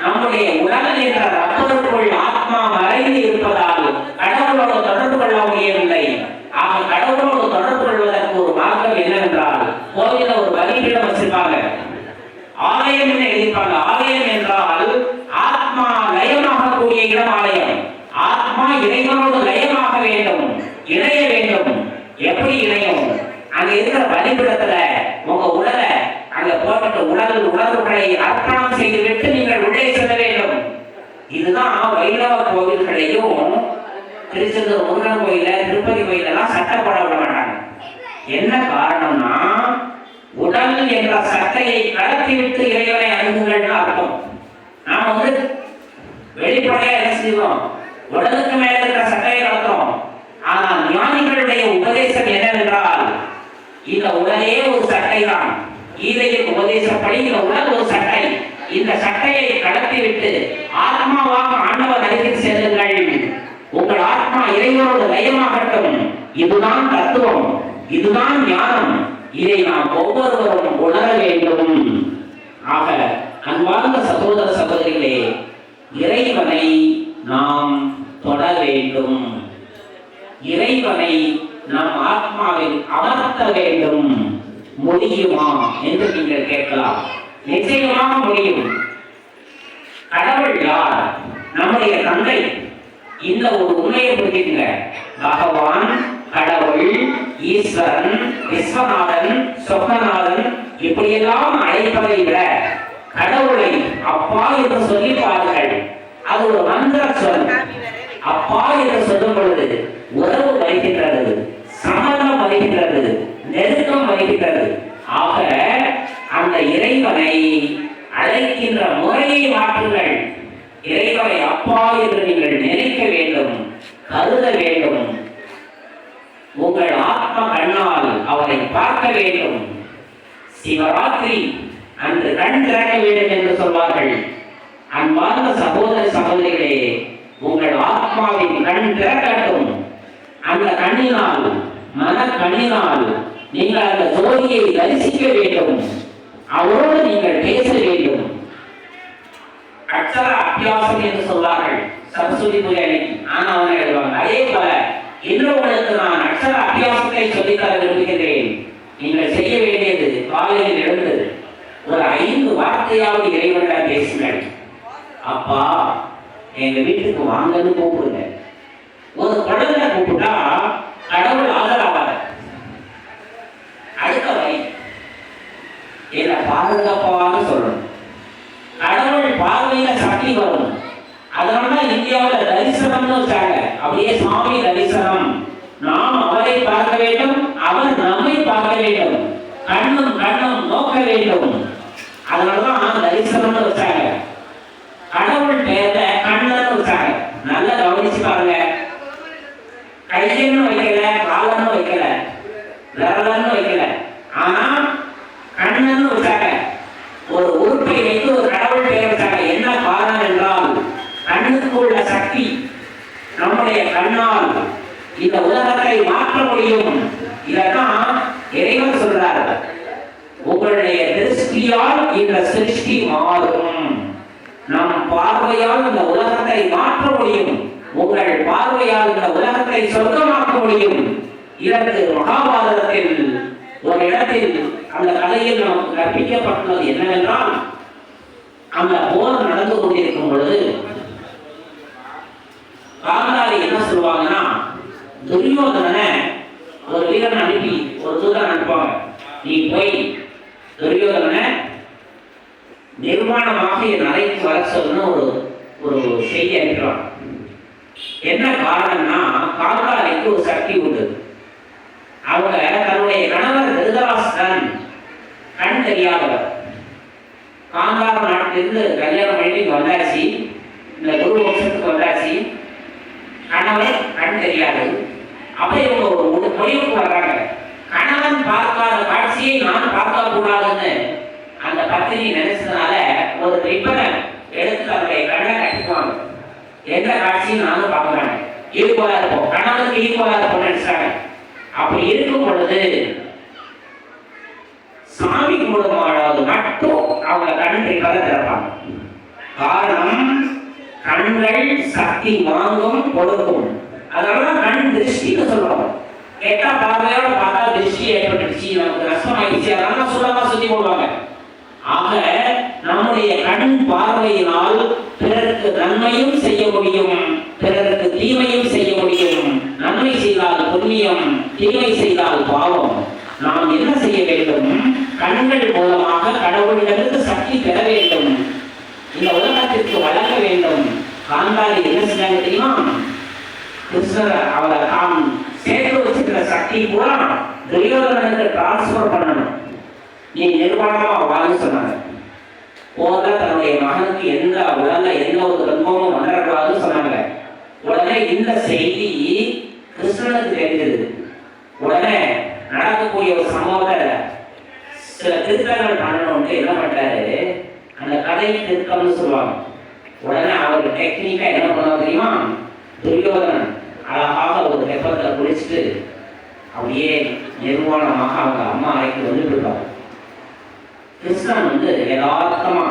நம்முடைய உடல் என்ற ரப்பருக்குள் ஆத்மா மறைந்து இருப்பதால் கடவுளோடு தொடர்பு கொள்ள முடியவில்லை. ஆக கடவுளோடு தொடர்பு கொள்வதற்கு ஒரு மார்க்கம் என்னவென்றால், கோவில ஒரு பலிபீடம் வச்சிருப்பாங்க, ஆலயம் எழுதிப்பாங்க. ஆலயம் என்றால் ஆத்மா லயமாக கூடிய இடம் ஆலயம். ஆத்மா இறைவனோடு லயமாக வேண்டும், இணைய வேண்டும். எப்படி இணையும்? அங்க இருக்கிற பலிபீடத்துல உங்க உடலை அங்க போட்டு உணர்வுகளை அர்ப்பணம் செய்து விட்டு நீங்கள் உள்ளே செல்ல வேண்டும். இதுதான் வைணவ கோவில்களையும் திருச்செந்தூர் முருகன் கோயில, திருப்பதி கோயிலெல்லாம் சட்டப்பட விட மாட்டாங்க. என்ன காரணம்னா, உடல் என்ற சட்டையை கலத்தி விட்டு இறைவனை அணுகுங்கள்னு அர்த்தம். நாம வெளிப்படையா என்ன செய்வோம்? உடலுக்கு மேல இருக்கிற சட்டையை கலத்துறோம். ஆனால் ஞானிகளுடைய உபதேசம் என்னவென்றால், இந்த உடலே ஒரு சட்டை தான். கீதையின் உபதேசப்படி இந்த உடல் ஒரு சட்டை. இந்த சட்டையை கடத்தி விட்டு ஆத்மாவாக ஆண்டவர் அருகில் செல்லுங்கள். உங்கள் ஆத்மா இறைவனோடு லயமாகட்டும். இதுதான் தத்துவம், இதுதான் ஞானம். இதை நாம் ஒவ்வொருவரும் உணர வேண்டும். ஆக அன்பார்ந்த சகோதர சகோதரிகளே, இறைவனை நாம் தொட வேண்டும். இறைவனை நம் ஆத்மாவில் அமர்த்த வேண்டும். முடியுமா என்று நீங்கள் கேட்கலாம். நிச்சயமாக முடியும். கடவுள் யார்? நம்முடைய தந்தை. இந்த ஒரு உண்மையை புரிஞ்சுங்க. பகவான், கடவுள் ஈஸ்வரன், விஸ்வநாதன், சொப்பநாதன் இப்படியெல்லாம் அழைப்பதை விட கடவுளை அப்பா என்று சொல்லி பாருங்கள். அது ஒரு மந்திர சொல். அப்பா என்று சொல்லும் பொழுது உறவு வருகின்றது, சமதம் வருகின்றது, நெருக்கம் வருகின்றது. ஆக அந்த இறைவனை அழைக்கின்ற முறையை மாற்றுங்கள். இறைவனை அப்பா என்று நீங்கள் நினைக்க வேண்டும், கருத வேண்டும். உங்கள் ஆத்ம கண்ணால் அவரை பார்க்க வேண்டும். சிவராத்திரி அன்று கண் திறக்க வேண்டும் என்று சொல்வார்கள். அன்பார்ந்த சகோதர சகோதரிகளே, உங்கள் ஆத்மாவின் கண் திறக்கட்டும். அந்த கண்ணினால், மன கண்ணினால் நீங்கள் அந்த ஜோதியை தரிசிக்க வேண்டும். அவரோடு நீங்கள் பேச வேண்டும். அக்ஷர அபியாசம் என்று சொல்வார்கள் சரஸ்வதி பூஜை அன்னைக்கு. ஆனா எழுதுவாங்க. அதே போல இன்று உங்களுக்கு நான் அக்ஷர அபியாசத்தை சொல்லித்தர விரும்புகிறேன். நீங்கள் செய்ய வேண்டியது காலையில் எழுந்து ஒரு 5 வார்த்தையாவது இறைவனிடம் பேசுங்கள். அப்பா எங்க வீட்டுக்கு வாங்கன்னு கூப்பிடுங்க. ஒரு குழந்தை கூப்பிட்டா கடவுள் ஆதரவாக அடுத்த வரை என்ன பாதுகாப்பான்னு சொல்லணும். கடவுள் பார்வையில சக்தி வரும். அதனாலதான் இந்தியாவில் தரிசனம்னு வச்சாங்க. அப்படியே சுவாமி தரிசனம். நாம் அவரை பார்க்க வேண்டும், அவர் நம்மை பார்க்க வேண்டும். கண்ணும் கண்ணும் நோக்க வேண்டும். அதனாலதான் தரிசனம்னு வச்சாங்க. கடவுள் பேர்ல கண்ணன்னு வச்சாங்க. நல்லா கவனிச்சு பாருங்க. கையன்னு வைக்கல, காலன்னு வைக்கல, விரலன்னு வைக்கல. ஆனா கண்ணன்னு வச்சாங்க. ஒரு உறுப்பை வைத்து ஒரு கடவுள் பெயர் வச்சாங்க. என்ன காரணம் என்றால் கண்ணுக்கு உள்ள சக்தி. நம்முடைய கண்ணால் இந்த உலகத்தை மாற்ற முடியும். இதெல்லாம் இறைவன் சொல்றார். உங்களுடைய திருஷ்டியால் இந்த சிருஷ்டி மாறும். நம் பார்வையால் இந்த உலகத்தை மாற்ற முடியும். உங்கள் பார்வையால் இந்த உலகத்தை சொர்க்கமாக்க முடியும். இதற்கு மகாபாரதத்தில் ஒரு இடத்தில் அந்த கதையில் நமக்கு கற்பிக்கப்பட்டுள்ளது என்னவென்றால், அந்த போர் நடந்து கொண்டிருக்கும் பொழுது காந்தாரி என்ன சொல்லுவாங்கன்னா, துரியோதனனை ஒரு வீரன் அனுப்பி ஒரு தூதன் அனுப்புவாங்க. நீ போய் துரியோதனனை நிர்வாணமாக என் அறைக்கு வர சொல்லணும்னு ஒரு செய்தி அனுப்புவாங்க. என்ன காரணம்னா, காந்தாரிக்கு ஒரு சக்தி உண்டு. அவங்க தன்னுடைய கணவர் திருதராஷ்டிரன் கண் தெரியாதவர். காந்தார நாட்டிலிருந்து கல்யாணம் பண்ணி வந்தாச்சு. இந்த குரு வம்சத்துக்கு வந்தாச்சு. கணவர் கண் தெரியாது. அப்படியே ஒரு முடிவுக்கு வர்றாங்க. கணவன் பார்க்காத காட்சியை நான் பார்க்க கூடாதுன்னு அந்த பத்தினி நினைச்சதுனால ஒரு ரிப்பனை எடுத்து தன்னுடைய கண்ணை கட்டிக்குவாங்க. எந்த காட்சியும் நானும் பார்க்க மாட்டேன், ஈக்குவலா இருப்போம், கணவனுக்கு ஈக்குவலா இருப்போம் நினைச்சாங்க. அப்படி இருக்கும் பொழுது சாமி கும்பிடும்போது மட்டும் அவங்க கண் ரிப்பனை திறப்பாங்க. காரணம், கண்கள் சக்தி வாங்கும் கொடுக்கும். அதனாலதான் கண் திருஷ்டின்னு சொல்லுவாங்க. கெட்ட பார்வையோட பார்த்தா திருஷ்டி ஏற்பட்டுச்சு, நமக்கு நஷ்டமாயிடுச்சு, அதனால சுலமா சுத்தி போடுவாங்க. ஆக நம்முடைய கண் பார்வையினால் பிறருக்கு நன்மையும் செய்ய முடியும், பிறருக்கு தீமையும் செய்ய முடியும். நன்மை செய்தால் புண்ணியம், தீமை செய்தால் பாவம். நாம் என்ன செய்ய வேண்டும்? கண்கள் மூலமாக கடவுளிடமிருந்து சக்தி பெற வேண்டும், இந்த உலகத்திற்கு வழங்க வேண்டும். காந்தாரி என்ன செஞ்சாங்க தெரியுமா? கிருஷ்ணர் அவரை தான் சேர்த்து வச்சுக்கிற சக்தி பூரா துரியோதனனுக்கு டிரான்ஸ்பர் பண்ணணும். நீ நிர்வாணமா வாங்க சொன்னாங்க. போத தன்னுடைய மகனுக்கு எந்த உலக எந்த ஒரு துன்பமும் வந்துடக்கூடாதுன்னு சொன்னாங்க. உடனே இந்த செய்தி கிருஷ்ணனுக்கு தெரிஞ்சது. உடனே நடக்கக்கூடிய ஒரு சம்பவத்தை சில திருத்தங்கள் பண்ணணும்னு என்ன பண்றாரு, அந்த கதை திருத்தம்னு சொல்லுவாங்க. உடனே அவர் டெக்னிக்கா என்ன பண்ணுவாங்க தெரியுமா? துரியோதனன் அழகாக ஒரு வெப்பத்தில் குளிச்சுட்டு அப்படியே நிர்வாணமாக அவங்க அம்மா அறைக்கு வந்துட்டு இருப்பாங்க. கிருஷ்ணன் யதார்த்தமா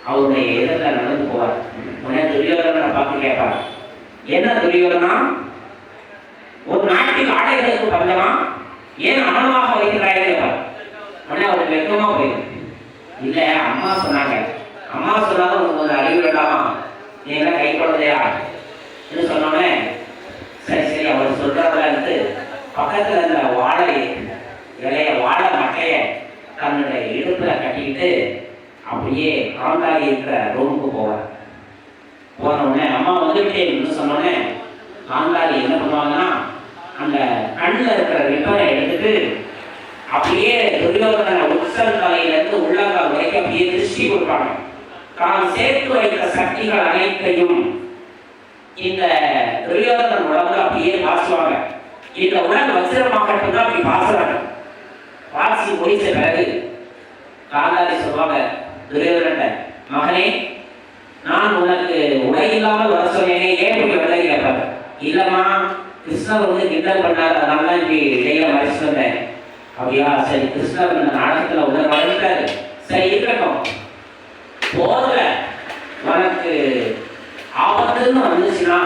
அவருடைய இடத்துல நடந்து போவார். உடனே துரியோதனனை பார்த்து கேட்பார், என்ன துரியோதனா, ஒரு நாட்டில் ஆடைகளுக்கு பஞ்சமா, ஏன் அமனமாக வைக்கிறாய் கேட்பார். உடனே அவருக்கு வெக்கமா போயிடும். இல்ல அம்மா சொன்னாங்க, அம்மா சொன்னாலும் உங்களுக்கு ஒரு அறிவு வேண்டாமா, நீ என்ன கை குழந்தையா என்று சொன்னோடனே சரி சரி அவர் சொல்றதா இருந்து பக்கத்துல இருந்த வாழை இலைய வாழை மட்டைய தன்னுடைய இடுப்புல கட்டிக்கிட்டு அப்படியே காந்தாரி இருக்கிற ரூமுக்கு போவார். போன உடனே அம்மா வந்துவிட்டேன்னு சொன்னோடனே காந்தாரி என்ன பண்ணுவாங்கன்னா அந்த கண்ணில் இருக்கிற ரிப்பரை எடுத்துட்டு அப்படியே துரியோதன உச்சல் தலையிலிருந்து உள்ளங்கால் வரைக்கும் அப்படியே திருஷ்டி கொடுப்பாங்க. தான் சேர்த்து வைத்த சக்திகள் அனைத்தையும் இந்த துரியோதனன் உடம்புல அப்படியே பாசுவாங்க. இந்த உடல் வச்சிரமாகட்டும் தான் அப்படி பாசுறாங்க. பாசி முடிச்ச பிறகு காந்தாரி சொல்லுவாங்க துரியோதனன், மகனே நான் உனக்கு உடை இல்லாமல் வர சொன்னேனே, ஏன் இப்படி விலை கேட்பாங்க. இல்லம்மா கிருஷ்ணர் வந்து கிண்டல் பண்ணார், அதனால தான் இப்படி இடையில மறைச்சு வந்தேன். அப்படியா, சரி கிருஷ்ணர் இந்த நாடகத்துல உடல் வளர்த்தாரு, சரி இருக்கட்டும். போர்ல உனக்கு ஆபத்துன்னு வந்துச்சுன்னா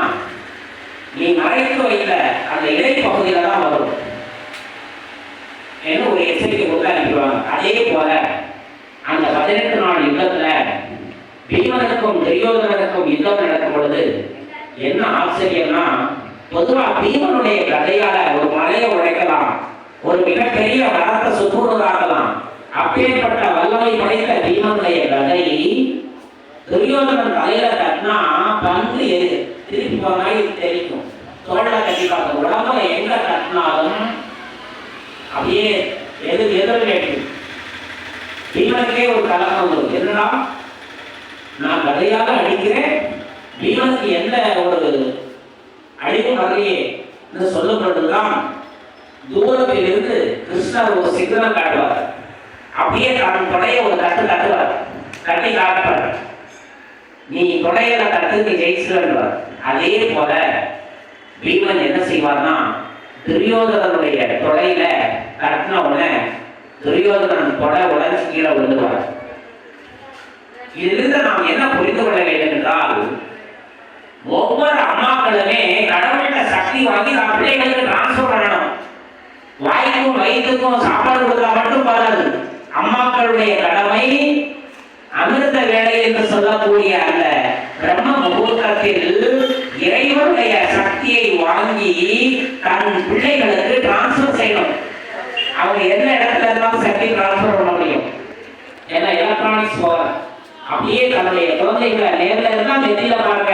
நீ மறைத்து வைத்த அந்த இடை பகுதியில தான் வரும் என்ன ஒரு எச்சரிக்கை கொடுத்து அனுப்பிடுவாங்க. அதே போல அந்த 18 நாள் யுத்தத்துல பீமனுக்கும் துரியோதனனுக்கும் யுத்தம் நடக்கும் பொழுது என்ன ஆச்சரியம்னா, பொதுவா பீமனுடைய கதையால ஒரு மலையை உடைக்கலாம், ஒரு மிகப்பெரிய வரத்தை சுற்றுவதாகலாம். அப்பேற்பட்ட வல்லமை படைத்த பீமனுடைய கதை துரியோதனன் தலையில தட்டினா பந்து திருப்பி போனாய் தெரிக்கும். தோல்ல கட்டி பார்த்த உடம்புல எங்க தட்டினாலும் அப்படியே எதிர்நேற்று பீமனுக்கே ஒரு கலக்கம் வந்துடும். என்னன்னா நான் கதையாக அடிக்கிறேன், பீமனுக்கு எந்த ஒரு அழிவும் வரலையே என்று சொல்லப்படுதுதான். தூரத்தில் இருந்து கிருஷ்ணர் ஒரு சிக்னல் காட்டுவார். அப்படியே தன் தொடைய ஒரு தட்டு தட்டுவார், தட்டி காட்டுவார், நீ தொடையில தட்டு நீ ஜெயிச்சுவார். அதே போல பீமன் என்ன செய்வார்னா துரியோதனனுடைய தொடையில தட்டின உடனே துரியோதனன் தொடை உடஞ்சி கீழே விழுந்துவார். இதிலிருந்து நாம் என்ன புரிந்து கொள்ள வேண்டும் என்றால், ஒவ்வொரு அம்மாக்களுமே கடவுள்கிட்ட சக்தி வாங்கி தன் பிள்ளைகளுக்கு டிரான்ஸ்பர் பண்ணணும். வாய்க்கும் வயிற்றுக்கும் சாப்பாடு கொடுத்தா மட்டும் பாராது. அம்மாக்களுடைய கடமை அமிர்த வேலை என்று சொல்லக்கூடிய அந்த பிரம்ம முகூர்த்தத்தில் இறைவனுடைய சக்தியை வாங்கி தன் பிள்ளைகளுக்கு டிரான்ஸ்பர் செய்யணும். அவங்க எந்த இடத்துல இருந்தாலும் சக்தி டிரான்ஸ்பர் பண்ண முடியும். ஏன்னா எலக்ட்ரானிக்ஸ் பவர் அப்படியே தன்னுடைய குழந்தைகளை நேரில் இருந்தால் நெத்தியில பார்க்க,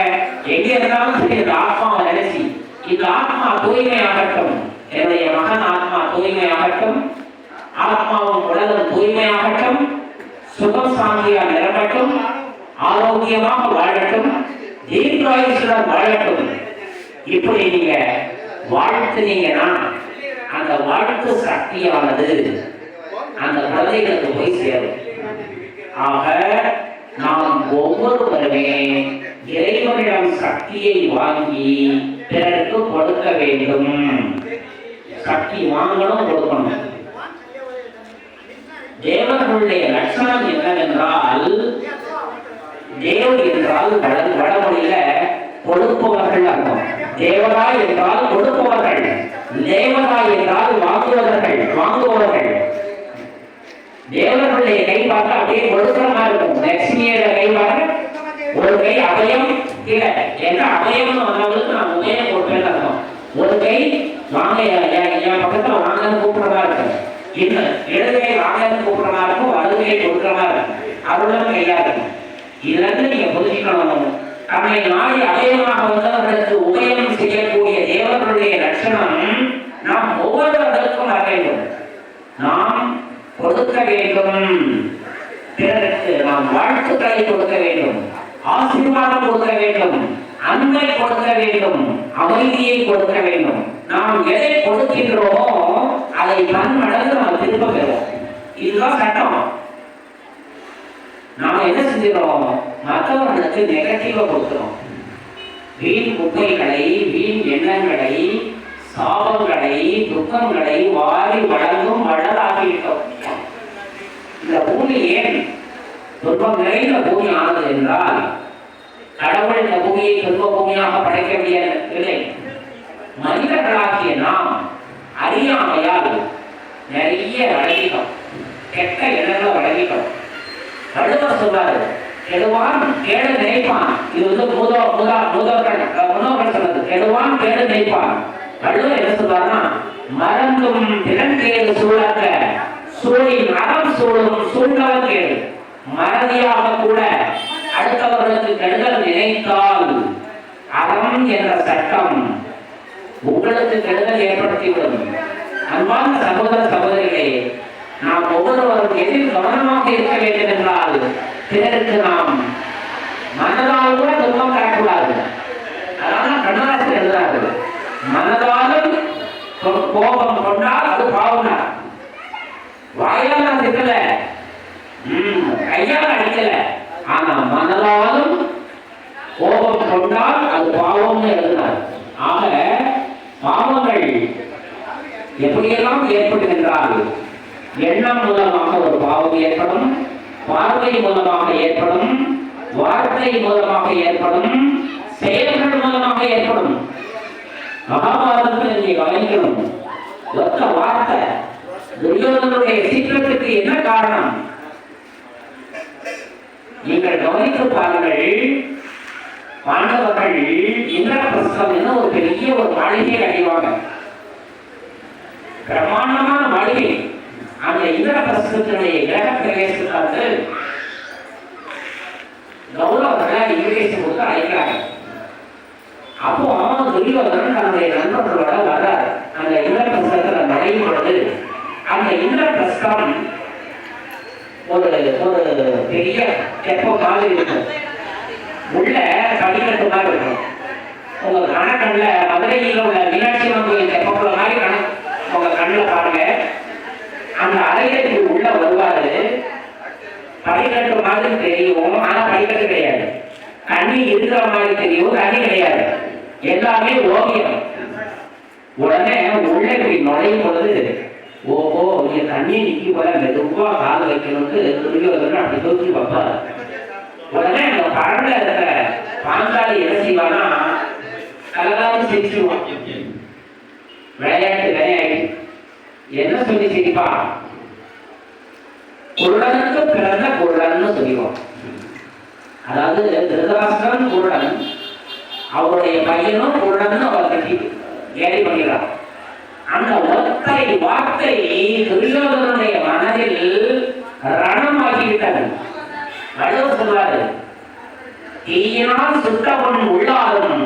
எங்க இருந்தாலும் சரி இந்த ஆத்மாவை நினைச்சு இந்த ஆத்மா தூய்மையாகட்டும், என்னுடைய மகன் ஆத்மா தூய்மையாகட்டும், ஆத்மாவும் உலகம் தூய்மையாகட்டும், சுகம் சாந்தியால் நிரம்பட்டும், ஆரோக்கியமாக வாழட்டும், தீர்க்காயுசுடன் வாழட்டும். இப்படி நீங்க வாழ்த்துனீங்கன்னா அந்த வாழ்த்து சக்தியானது அந்த குழந்தைகளுக்கு போய் சேரும். ஆக நாம் ஒவ்வொருவருமே இறைவனிடம் சக்தியை வாங்கி பிறருக்கு கொடுக்க வேண்டும். சக்தி வாங்கணும், கொடுக்கணும். தேவர்களுடைய லட்சணம் என்னவென்றால், தேவ் என்றால் வடமொழியில கொடுப்பவர்கள் அர்த்தம். தேவராய் என்றால் கொடுப்பவர்கள், தேவராய் என்றால் வாங்குபவர்கள். தேவர்களுடைய கை பார்க்க அப்படியே கொடுக்கிற மாதிரி இருக்கும். லட்சுமியோட கை பார்க்க ஒரு கை அபயம் கீழே, என்ற அபயம்னு வந்தவங்களுக்கு நான் உதயம் கொடுப்பேன் அர்த்தம். ஒரு கை வாங்க என் பக்கத்துல வாங்கன்னு கூப்பிடுறதா இருக்கும், இன்னும் இடது கை வாங்கன்னு கூப்பிடுறதா இருக்கும், வலது கை கொடுக்கிறதா இருக்கும், அருளும் கையா இருக்கும். இதுல இருந்து நீங்க புரிஞ்சுக்கணும், தன்னை நாடி அபயமாக வந்தவர்களுக்கு உபயம் செய்யக்கூடிய தேவர்களுடைய லட்சணம் நாம் ஒவ்வொருவர்களுக்கும் வர வேண்டும். நாம் கொடுக்க வேண்டும், பிறருக்கு நாம் வாழ்த்துக்களை கொடுக்க வேண்டும், ஆசீர்வாதம் கொடுக்க வேண்டும், அன்பை கொடுக்க வேண்டும், அமைதியை கொடுக்க வேண்டும். நாம் எதை கொடுக்கின்றோமோ அதை பன்மடங்கு நாம் திரும்ப பெறுவோம். இதுதான் சட்டம். நாம என்ன செஞ்சிடறோம், மற்றவர்களுக்கு நெகட்டிவா கொடுக்கிறோம். வீண் குப்பைகளை, வீண் எண்ணங்களை, சாபங்களை, துக்கங்களை வாரி வழங்கும் வள்ளலாகிவிட்டோம். இந்த பூமி ஏன் துன்பம் நிறைந்த பூமி ஆனது என்றால், கடவுள் இந்த பூமியை துன்ப பூமியாக படைக்க முடியவில்லை. மனிதர்களாகிய நாம் அறியாமையால் நிறைய வழங்கிட்டோம், கெட்ட எண்ணங்களை வழங்கிட்டோம். வள்ளுவர் சொல்வாரு, கெடுவான் கேடு நினைப்பான். இது வந்து முன்னோர்கள் சொன்னது. கெடுவான் கேடு நினைப்பான். வள்ளுவர் என்ன சொல்வாருன்னா, மறந்தும் திறன்கேடு சூழக்க சூழின் அறம் சூழும் சூழ்நவன் கேடு. மறதியாக கூட அடுத்தவர்களுக்கு கெடுதல் நினைத்தால் அறம் என்ற சட்டம் உங்களுக்கு கெடுதல் ஏற்படுத்திவிடும். அன்பான சகோதர சகோதரிகளே, நாம் ஒவ்வொருவரும் எதில் கவனமாக இருக்க வேண்டும் என்றால் பிறருக்கு நாம் மனதால் கூட துன்பம் தரக்கூடாது. அதனால கண்ணதாசன் எழுதுறாரு, மனதாலும் கோபம் கொண்டால் அது பாவம். வாயால் நான் திட்டல, கையால் அடிக்கல, ஆனா மனதாலும் கோபம் கொண்டால் அது பாவம்னு எழுதினார். ஆக பாவங்கள் எப்படியெல்லாம் ஏற்படும் என்றால் எண்ணம் மூலமாக ஒரு பாவம் ஏற்படும், பார்வை மூலமாக ஏற்படும், வார்த்தை மூலமாக ஏற்படும், செயல்கள் மூலமாக ஏற்படும். மகாபாரதத்தில் நீ கவனிக்கணும், ஒத்த வார்த்தை துரியோதனுடைய சீக்கிரத்துக்கு என்ன காரணம்? நீங்கள் கவனித்து பாருங்கள். பாண்டவர்கள் இந்திரபிரஸ்தம் என்ன ஒரு பெரிய ஒரு மாளிகை கட்டிவாங்க, பிரமாண்டமான மாளிகை. அந்த இந்திரபிரஸ்தத்தினுடைய கிரக பிரவேசத்துக்கு கௌரவர்களை இன்விடேஷன் கொடுத்து அழைக்கிறாங்க. அப்போ துரியோதனன் தன்னுடைய நண்பர்களோட வர்றாரு. அந்த இந்திரபிரஸ்தத்தில் நுழையும் பொழுது அந்த இந்திரபிரஸ்தம் ஒரு பெரிய தெப்பம் மாதிரி இருக்கும், உள்ள படிக்கட்டு மாதிரி இருக்கும். உங்க கணக்கண்ல மதுரையில் உள்ள மீனாட்சி அம்மன் கோயில் தெப்பக்குள்ள மாதிரி உங்க கண்ணில் பாருங்க. அந்த அறைக்கு உள்ள வருவாரு, படிக்கட்டு மாதிரி தெரியும், ஆனா படிக்கட்டு கிடையாது. கண்ணி இருக்கிற மாதிரி தெரியும், கண்ணி கிடையாது, எல்லாமே ஓவியம். உடனே உள்ள இப்படி நுழையும் பொழுது ஓஹோ இங்க தண்ணி நிக்கி போல மெதுவா கால் வைக்கணும்னு துரியோதனன் அப்படி தூக்கி வைப்பாரு. உடனே அந்த பழங்க இருக்கிற பாஞ்சாலி என்ன செய்வானா, கலகாலும் சிரிச்சுவான். விளையாட்டு விளையாட்டு என்ன சொல்லி சிரிப்பா, குருடனுக்கு பிறந்த குருடன்னு சொல்லுவோம். அதாவது திருதராஷ்டிரன் குருடன், அவருடைய பையனும் குருடன்னு அவர் கட்டி கேலி பண்ணுகிறார். அந்த ஒற்றை வார்த்தை துரியோதனுடைய மனதில் ரணமாகிவிட்டது. வள்ளுவர் சொல்வாரு, தீயினால் சுட்டவன் உள்ளாரும்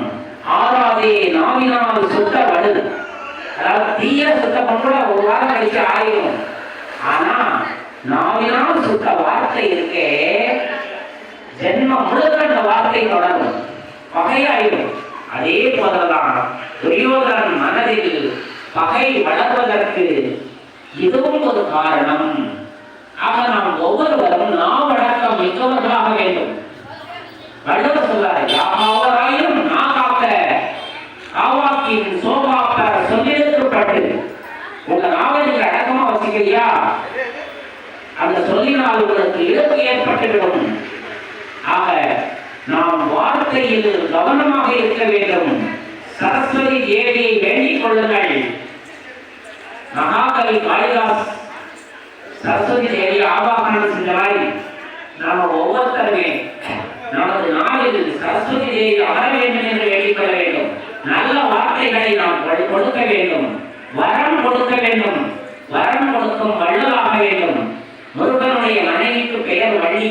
ஆறாதே நாவினால் சுட்ட வலு. அதாவது தீய சுட்டவன் கூட ஒரு வாரம் கழிச்சு ஆயிடும், ஆனா நாவினால் சுட்ட வார்த்தை இருக்கே ஜென்மம் முழுக்க அந்த வார்த்தை தொடரும், பகையாயிடும். அதே போலதான் துரியோதனன் மனதில் பகை வளர்வதற்கு இதுவும் ஒரு காரணம். ஆக நாம் ஒவ்வொருவரும் நாவடக்கம் மிக்கவர்களாக வேண்டும். வள்ளுவர் சொல்றாரு, யாவராயும் நாகாக்க ஆவாக்கின் சோகாக்க சொல்லியிருக்கப்பட்டு. உங்க நாவை நீங்க அடக்கமா வச்சுக்கிறியா, அந்த சொல்லினால் உங்களுக்கு இழப்பு ஏற்பட்டுவிடும். ஆக நாம் வார்த்தையில் கவனமாக இருக்க வேண்டும். சரஸ்வதி தேவியை வேண்டிக் கொள்ளுங்கள். மகாகவி காளிதாஸ் சரஸ்வதி தேவி ஆவாகனம் செஞ்சவாய் நாம ஒவ்வொருத்தருமே நமது நாளில் சரஸ்வதி தேவி அமர வேண்டும் என்று வேண்டிக் கொள்ள வேண்டும். நல்ல வார்த்தைகளை நாம் கொடுக்க வேண்டும், வரம் கொடுக்க வேண்டும். வரம் கொடுக்கும் வள்ளலாக வேண்டும். முருகனுடைய மனைவிக்கு பெயர் வள்ளி.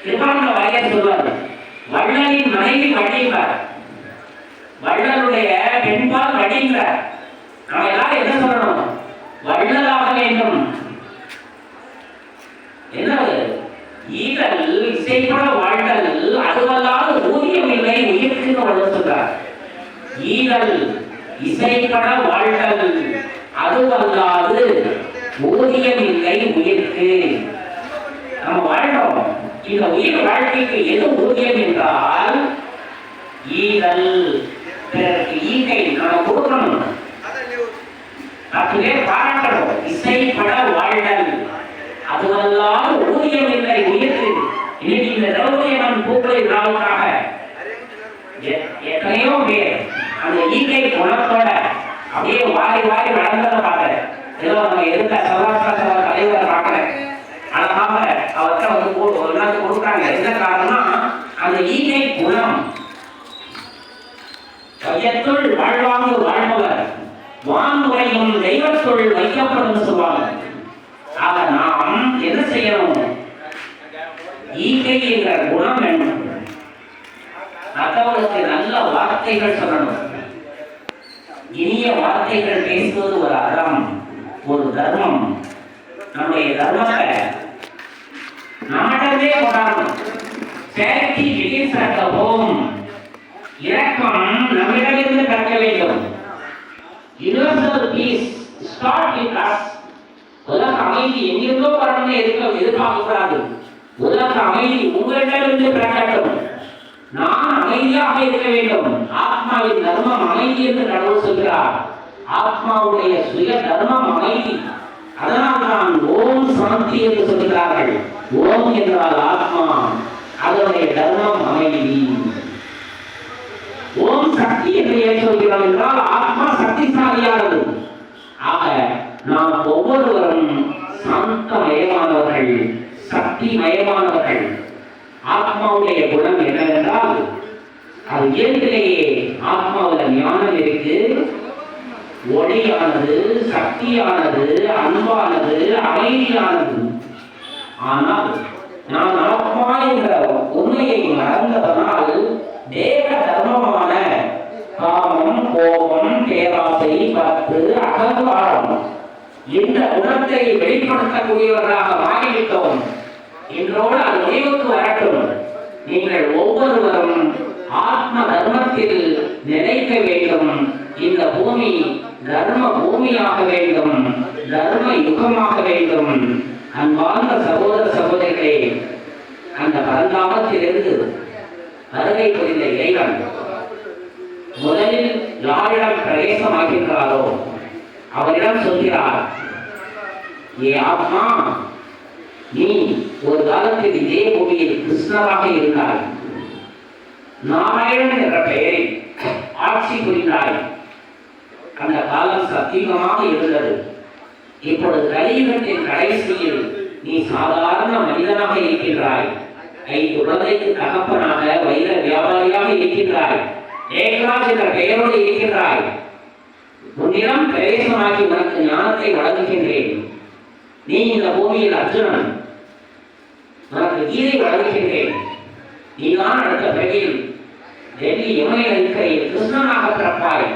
திருவாங்க வரையர் சொல்வார், வள்ளலின் மனைவி வள்ளிங்கார், வள்ளலுடைய பெண்பால் வள்ளிங்கார். நாம் எல்லாரும் என்ன சொல்லணும், வள்ளலாக வேண்டும். என்ன ஈதல் இசைப்பட வாழ்தல் அதுவல்லாது ஊதியம் இல்லை உயிர்க்கு சொல்றார். ஈதல் இசைப்பட வாழ்தல் அதுவல்லாது ஊதியம் இல்லை உயிர்க்கு. நம்ம வாழ்றோம், இந்த உயிர் வாழ்க்கைக்கு எது ஊதியம் என்றால் ஈதல், பிறருக்கு ஈகை நம்ம கொடுக்கணும், அதுவே பாராட்டணும். இசைப்பட வாழ்தல் அதுவல்லாது ஊதியம் இல்லை உயிர்க்கு. இன்னைக்கு இந்த திரௌபதியம்மன் பூக்களை விழாவுக்காக எத்தனையோ பேர் அந்த ஈகை குணத்தோட அப்படியே வாரி வாரி வளர்ந்ததை பார்க்கிறேன். ஏதோ நம்ம இருந்த சௌராஷ்டிர சபா தலைவரை பார்க்கிறேன், அழகாக அவர்கிட்ட வந்து கொடுக்குறாங்க. என்ன காரணம்னா அந்த ஈகை குணம். கையத்துள் வாழ்வாங்கு வாழ்பவர் வான்முறையும் ஆலயம் தெய்வத்துள் வைக்கப்படும் சொல்லுவாங்க. ஆக நாம் என்ன செய்யணும்? ஈகை என்ற குணம் வேண்டும். மற்றவர்களுக்கு நல்ல வார்த்தைகள் சொல்லணும். இனிய வார்த்தைகள் பேசுவது ஒரு அறம், ஒரு தர்மம். நம்முடைய தர்மத்தை நாடவே கொண்டாடணும். Charity begins at the home. இரக்கம் நம்மிடமிருந்து கற்க வேண்டும். Universal peace start with us. உலக அமைதி எங்கிருந்தோ வரணும்னு எதிர்பார்க்க கூடாது. உலக அமைதி உங்களிடமிருந்து பிறக்கட்டும். நான் அமைதியாக இருக்க வேண்டும். ஆத்மாவின் தர்மம் அமைதி என்று கடவுள் சொல்கிறார். ஆத்மாவுடைய சுய தர்மம் அமைதி. அதனால்தான் ஓம் சாந்தி என்று சொல்கிறார்கள். ஓம் என்றால் ஆத்மா, அதனுடைய தர்மம் அமைதி. ஓம் சக்தி என்று ஏன் சொல்கிறோம் என்றால் ஆத்மா சக்திசாலியானது. ஆக நாம் ஒவ்வொருவரும் சாந்தமயமானவர்கள், சக்தி மயமானவர்கள். ஆத்மாவுடைய குணம் என்னவென்றால் அது இயற்கையிலேயே ஆத்மாவில் ஞானம் இருக்கு, ஒளியானது, சக்தியானது, அன்பானது, அமைதியானது. ஆனால் நான் ஆத்மா என்ற உண்மையை மறந்ததனால் தேவ தர்மமான காமம், கோபம், பேராசை, பற்று, அகங்காரம் இந்த குணத்தை வெளிப்படுத்தக்கூடியவர்களாக மாறிவிட்டோம். இன்றோடு அது முடிவுக்கு வரட்டும். நீங்கள் ஒவ்வொருவரும் ஆத்ம தர்மத்தில் நிலைக்க வேண்டும். இந்த பூமி தர்ம பூமியாக வேண்டும், தர்ம யுகமாக வேண்டும். அன்பார்ந்த சகோதர சகோதரிகளே, அந்த பரந்தாமத்திலிருந்து வருகை புரிந்த இறைவன் முதலில் யாரிடம் பிரவேசமாகின்றாரோ அவரிடம் சொல்கிறார், ஏ ஆத்மா, நீ ஒரு காலத்தில் இதே பூமியில் கிருஷ்ணராக இருந்தாய். நாராயணன் என்ற பெயரில் ஆட்சி புரிந்தாய். அந்த காலம் சத்தியமாக இருந்தது. இப்பொழுது கலியுகத்தின் கடைசியில் நீ சாதாரண மனிதனாக இருக்கின்றாய். 5 குழந்தைக்கு தகப்பனாக வைர வியாபாரியாக இருக்கின்றாய். ஏகராஜ் என்ற பெயரோடு இருக்கின்றாய். உன்னிடம் பிரவேசமாகி உனக்கு ஞானத்தை வழங்குகின்றேன். நீ இந்த பூமியில் அர்ஜுனன், உனக்கு கீதை வழங்குகின்றேன். நீதான் அடுத்த பிறவியில் டெல்லி யமுனை நதிக்கரையில் கிருஷ்ணனாக பிறப்பாய்.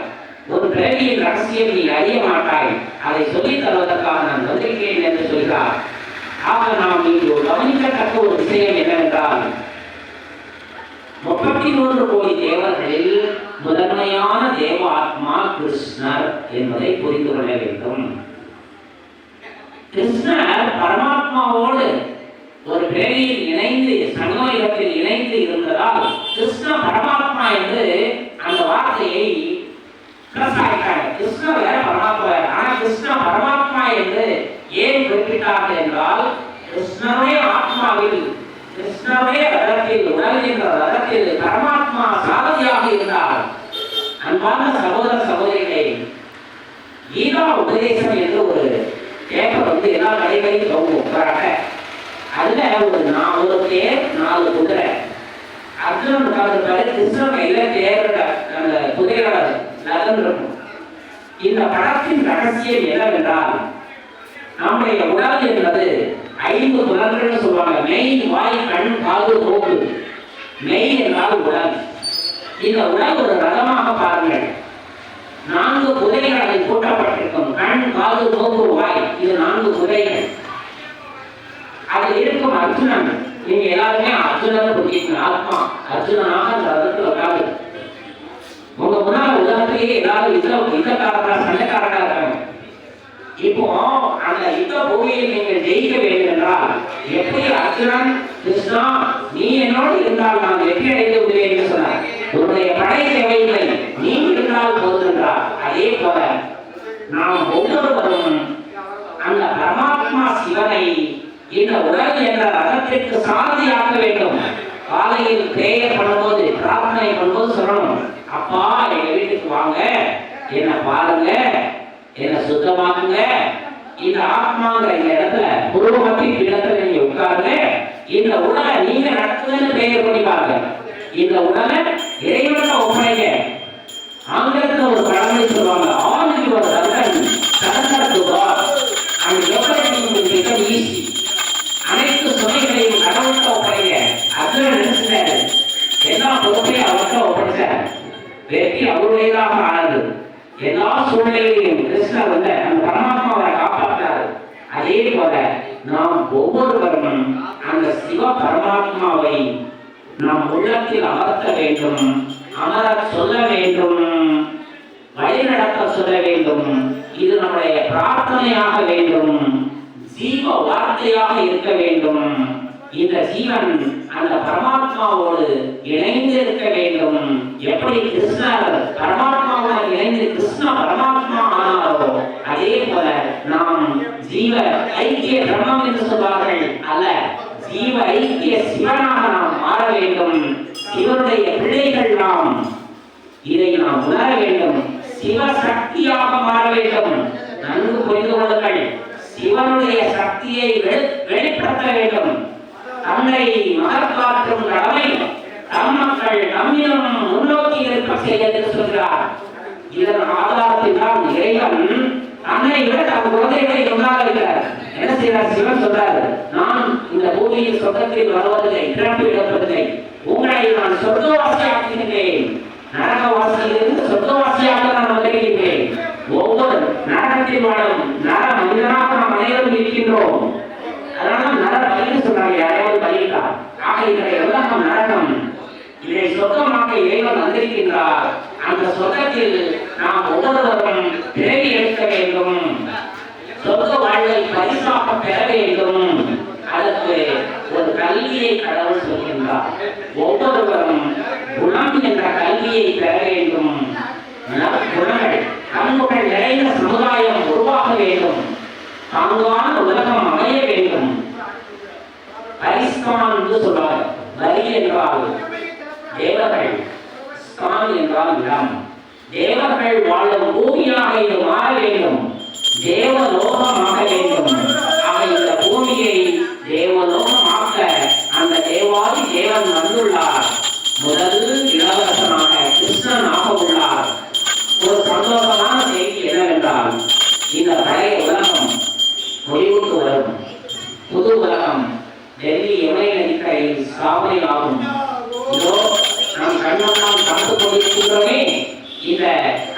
ஒரு பிறவியின் ரகசியம் நீ அறிய மாட்டாய். அதை சொல்லித் தருவதற்காக நான் வந்திருக்கிறேன் என்று சொல்கிறார். ஆக நாம் இங்கு கவனிக்கத்தக்க ஒரு விஷயம் என்னவென்றால், 33 கோடி தேவர்களில் முதன்மையான தேவ ஆத்மா கிருஷ்ணர் என்பதை புரிந்து கொள்ள வேண்டும். கிருஷ்ணர் பரமாத்மாவோடு ஒரு பிறவியில் இணைந்து சங்கமயுகத்தில் இணைந்து இருந்ததால் கிருஷ்ண பரமாத்மா என்று அந்த வார்த்தையை கிருஷ்ண வேற பரமாத்மா வேற. ஆனால் கிருஷ்ண பரமாத்மா என்று ஏன் குறிப்பிட்டார்கள் என்றால், கிருஷ்ணருடைய ஆத்மாவில், கிருஷ்ணருடைய ரதத்தில், உடல் என்ற ரதத்தில் பரமாத்மா சாரதியாக இருந்தார். அன்பான சகோதர சகோதரிகளே, கீதா உபதேசம் என்று ஒரு பேப்பர் எல்லா கடைகளையும் தொங்குறாங்க. அதுல ஒரு தேர் 4 குதிரை, அர்ஜுனன் உட்கார்ந்திருக்காரு, கிருஷ்ணன் கையில தேர் அந்த குதிரையோட ரதம் இருக்கும். இந்த படத்தின் ரகசியம் என்னவென்றால், நம்முடைய உடல் என்பது 5 புலன்கள் சொல்லுவாங்க. மெய், வாய், கண், காது, மூக்கு. மெய் என்றால் உடல். இந்த உடல் ஒரு ரதமாக பாருங்கள். 4 குதிரைகள் அதில் கூட்டப்பட்டிருக்கும். கண், காது, மூக்கு, வாய், இது 4 குதிரைகள். அதில் இருக்கும் அர்ஜுனன். நீங்க எல்லாருமே அர்ஜுனன் புரியுங்க. ஆத்மா அர்ஜுனனாக அந்த ரதத்தில் உட்கார்ந்து உங்க முன்னாள் உலகத்திலேயே எல்லாரும் யுத்தக்காரர்களா சண்டைக்காரர்களா இருக்காங்க. இப்போ அந்த யுத்த பூமியில் நீங்கள் ஜெயிக்க வேண்டும் என்றால், எப்படி அர்ஜுனன் கிருஷ்ணா நீ என்னோடு இருந்தால் நான் வெற்றி அடைந்து விடுவேன் என்று சொன்னார். உன்னுடைய படை தேவைகளை நீ இருந்தால் போதுன்றார். அதே போல நாம் ஒவ்வொருவரும் அந்த பரமாத்மா சிவனை இந்த உடல் என்ற ரகத்திற்கு சாரதியாக்க வேண்டும். காலையில் பிரேயர் பண்ணும்போது, பிரார்த்தனை பண்ணும்போது சொல்லணும், அப்பா எங்க வீட்டுக்கு வாங்க, என்ன பாருங்க, என்ன சுத்தமாக்குங்க. இந்த ஆத்மாங்கிற இந்த இடத்துல புருவத்தின் இடத்துல நீங்க உட்காருங்க. இந்த உடலை நீங்க நடத்துதுன்னு பிரேயர் பண்ணி பாருங்க. இந்த உடலை இறைவன ஒப்படைங்க. ஆங்கிலத்தில் ஒரு பழமொழி சொல்லுவாங்க, ஆல் யுவர் ரத்தன் உடையதாக ஆனது. எல்லா சூழ்நிலையிலும் கிருஷ்ணர் வந்து அந்த பரமாத்மாவை காப்பாற்றார். அதே போல நாம் ஒவ்வொருவரும் அந்த சிவ பரமாத்மாவை நாம் உள்ளத்தில் அமர்த்த வேண்டும், அமர சொல்ல வேண்டும், வழிநடத்த சொல்ல வேண்டும். இது நம்முடைய பிரார்த்தனையாக வேண்டும், ஜீவ வார்த்தையாக இருக்க வேண்டும். இந்த ஜீவன் அந்த பரமாத்மாவோடு இணைந்து இருக்க வேண்டும். எப்படி கிருஷ்ணர் பரமாத்மாவோடு இணைந்து கிருஷ்ண பரமாத்மா ஆனாரோ அதே போல நாம் ஜீவ ஐக்கிய பிரம்மம் என்று சொல்வார்கள் அல்ல, ஜீவ ஐக்கிய சிவனாக நாம் மாற வேண்டும். சிவனுடைய பிள்ளைகள் நாம். இதை நாம் உணர வேண்டும். சிவ சக்தியாக மாற வேண்டும். நன்கு புரிந்து கொள்ளுங்கள். சிவனுடைய சக்தியை வெளிப்படுத்த வேண்டும். தன்னை மகற்காற்றும் கடமை தம் மக்கள் நம்மிடம் முன்னோக்கி இருக்க செய்ய சொல்கிறார். இதன் ஆதாரத்தில் தான் இறைவன் தன்னை விட தன் குழந்தைகளை கொண்டாடுகிறார். என்ன செய்கிறார்? சிவன் சொல்றாரு, நான் இந்த பூமியில் சொர்க்கத்தில் வருவதில்லை, பிறப்பு எடுப்பதில்லை, உங்களை நான் சொர்க்கவாசியாக்குகின்றேன். நரகவாசியிலிருந்து சொர்க்கவாசியாக நான் வந்திருக்கின்றேன். ஒவ்வொரு நரகத்தில் வாழும் நர மனிதனாக நாம் அனைவரும் இருக்கின்றோம். அதனால நர பலின்னு சொல்றாங்க, யாரையாவது பலியிட்டா. ஆக இன்றைய உலகம் நரகம், இதை சொர்க்கமாக இறைவன் வந்திருக்கின்றார். அந்த சொர்க்கத்தில் நாம் ஒவ்வொருவரும் பிறவி எடுக்க வேண்டும், சொர்க்க வாழ்வை பரிசாக பெற வேண்டும். அதற்கு ஒரு கல்வியை கடவுள் சொல்கின்றார். ஒவ்வொருவரும் குணம் என்ற கல்வியை பெற வேண்டும். குணங்கள் பண்புகள் நிறைந்த சமுதாயம் உருவாக வேண்டும். தாங்கான உலகம் அமைய வேண்டும். பரிஸ்தான் என்று சொல்வார். வரி என்றால் தேவர்கள், ஸ்தான் என்றால் இடம். தேவர்கள் வாழும் பூமியாக இது மாற வேண்டும், தேவலோகமாக வேண்டும். ஆக இந்த பூமியை தேவலோகமாக்க அந்த தேவாதி தேவன் வந்துள்ளார். முதல் இளவரசனாக கிருஷ்ணன் ஆக உள்ளார். ஒரு சந்தோஷமான செய்தி என்னவென்றால், இந்த பழைய உலகம் முடிவுக்கு வரும். புது உலகம் டெல்லி யமுனை நதிக்கரையில் ஸ்தாபனை ஆகும். இதோ நாம் கண்ணால் பார்த்துக் கொண்டிருக்கின்றோமே, இந்த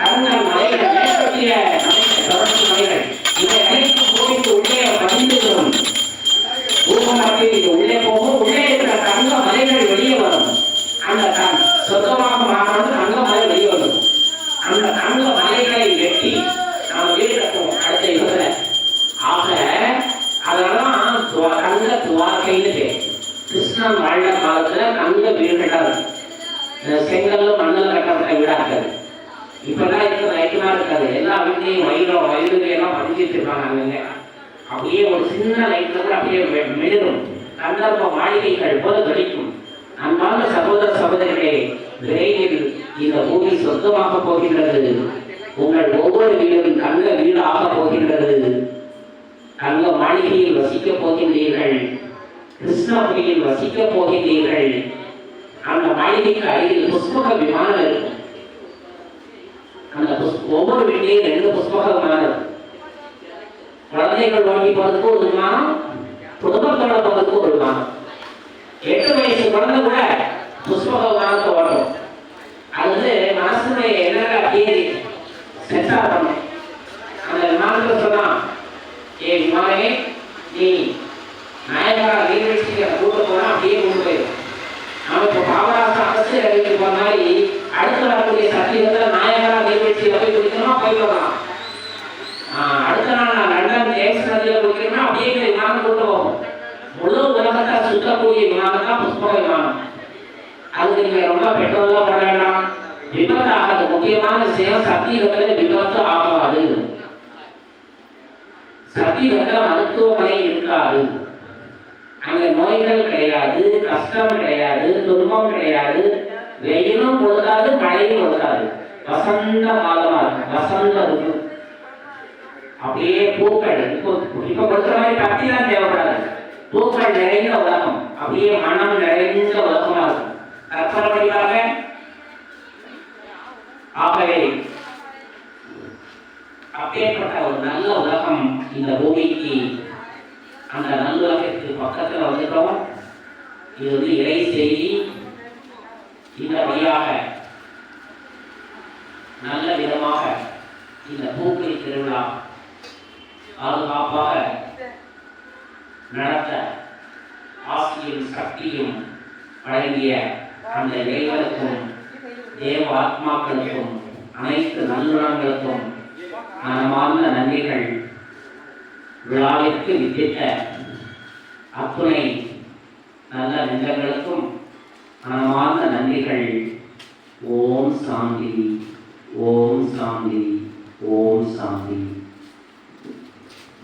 கண்ணன் மலைகள், மேற்கத்திய தொடர்ச்சி மலைகள், இவை அனைத்தும் பூமிக்கு உள்ளே பதிந்துவிடும். பூகம்பத்தில் இது உள்ளே போகும். உள்ளே இருக்கிற தங்க மலைகள் வெளியே வரும். அந்த சொர்க்கமாக மாறணும் தங்க மலை வெளியே வரும். அந்த தங்க மலைகளை வெட்டி நாம் வீடு கட்டுவோம் அடுத்த யுகத்துல. ஆக அதெல்லாம் தங்க துவார்க்கைன்னு பேர். கிருஷ்ணன் வாழ்ந்த காலத்துல தங்க வீடு கட்டாது. செங்கல்ல மண்ணல் கட்டப்பட்ட வீடா இருக்காது. இப்பதான் இருக்கிற ஐக்கியமா இருக்காது. எல்லா வீட்லையும் வயலுகையெல்லாம் பதிஞ்சிட்டு இருப்பாங்க. அங்கங்க அப்படியே ஒரு சின்ன லைட்ல கூட அப்படியே மெழுகும். கந்தர்ப்ப மாளிகைகள் போல ஜொலிக்கும். அன்பான சகோதர சகோதரிகளே, விரைவில் இந்த பூமி சொந்தமாக போகின்றது. உங்கள் ஒவ்வொரு வீடும் தங்க வீடாக போகின்றது. தங்க மாளிகையில் வசிக்க போகின்றீர்கள். கிருஷ்ணபுரியில் வசிக்க போகின்றீர்கள். அந்த மாளிகைக்கு அருகில் புஷ்பக விமானம் இருக்கும். அந்த ஒவ்வொரு வீட்டையும் 2 புஷ்பக விமானம். குழந்தைகள் வாங்கி போறதுக்கு ஒரு விமானம், குடும்பத்தோட போறதுக்கு ஒரு விமானம். 8 வயசு குழந்தை கூட புஷ்பக விமானத்தை ஓட்டும். அது மனசுடைய என்னென்ன அப்படியே சென்சார் பண்ணும். அந்த விமானத்தில் சொன்னா, ஏ விமானமே, நீ நாயகரா நீர்வீழ்ச்சிக்கு கூட்ட போனா அப்படியே கொண்டு போயிடும். நம்ம இப்போ பாபராச அரசு அறிவிக்க போன மாதிரி அடுத்து வரக்கூடிய சத்தியத்தில் நாயகரா நீர்வீழ்ச்சியில் போய் குடிக்கணுமா போய் வரலாம். அடுத்த நாள் நான் லண்டன் தேம்ஸ் நதியில் குடிக்கணும்னா அப்படியே விமானம் கூட்டு போகும். முழு உலகத்தை சுற்றக்கூடிய விமானம் தான் புஷ்பக விமானம். அதுக்கு நீங்க ரொம்ப பெட்ரோல்லாம் போட வேண்டாம். விபத்து ஆகாது. முக்கியமான விஷயம், சத்தியத்தில் விபத்து ஆகாது. சத்தியத்தில் மருத்துவமனை இருக்காது. அங்க நோய்கள் கிடையாது, கஷ்டம் கிடையாது, துன்பம் கிடையாது, வெயிலும் கொடுக்காது, மழையும் கொடுக்காது. வசந்த காலமா இருக்கும். வசந்த ருத்து. அப்படியே பூக்கள் இப்ப கொடுக்குற மாதிரி கத்தி தான் தேவைப்படாது. பூக்கள் நிறைந்த உலகம், அப்படியே மனம் நிறைந்த உலகமா இருக்கும். கற்பனை பண்ணிக்காக. ஆகவே அப்பேற்பட்ட ஒரு நல்ல உலகம் இந்த பூமிக்கு, அந்த நல்லுலகத்துக்கு பக்கத்தில் வந்துட்டோம். இது வந்து இறை செய்தி. இந்த வழியாக நல்ல விதமாக இந்த பூக்கள் திருவிழா பாதுகாப்பாக நடத்த ஆசியும் சக்தியும் வழங்கிய அந்த இறைவனுக்கும் தேவ ஆத்மாக்களுக்கும் அனைத்து நல்லுணங்களுக்கும் மனமார்ந்த நன்றிகள். விழாவிற்கு வித்திட்ட அத்துணை நல்ல நெஞ்சங்களுக்கும் மனமார்ந்த நன்றிகள். ஓம் சாந்தி, ஓம் சாந்தி, ஓம் சாந்தி.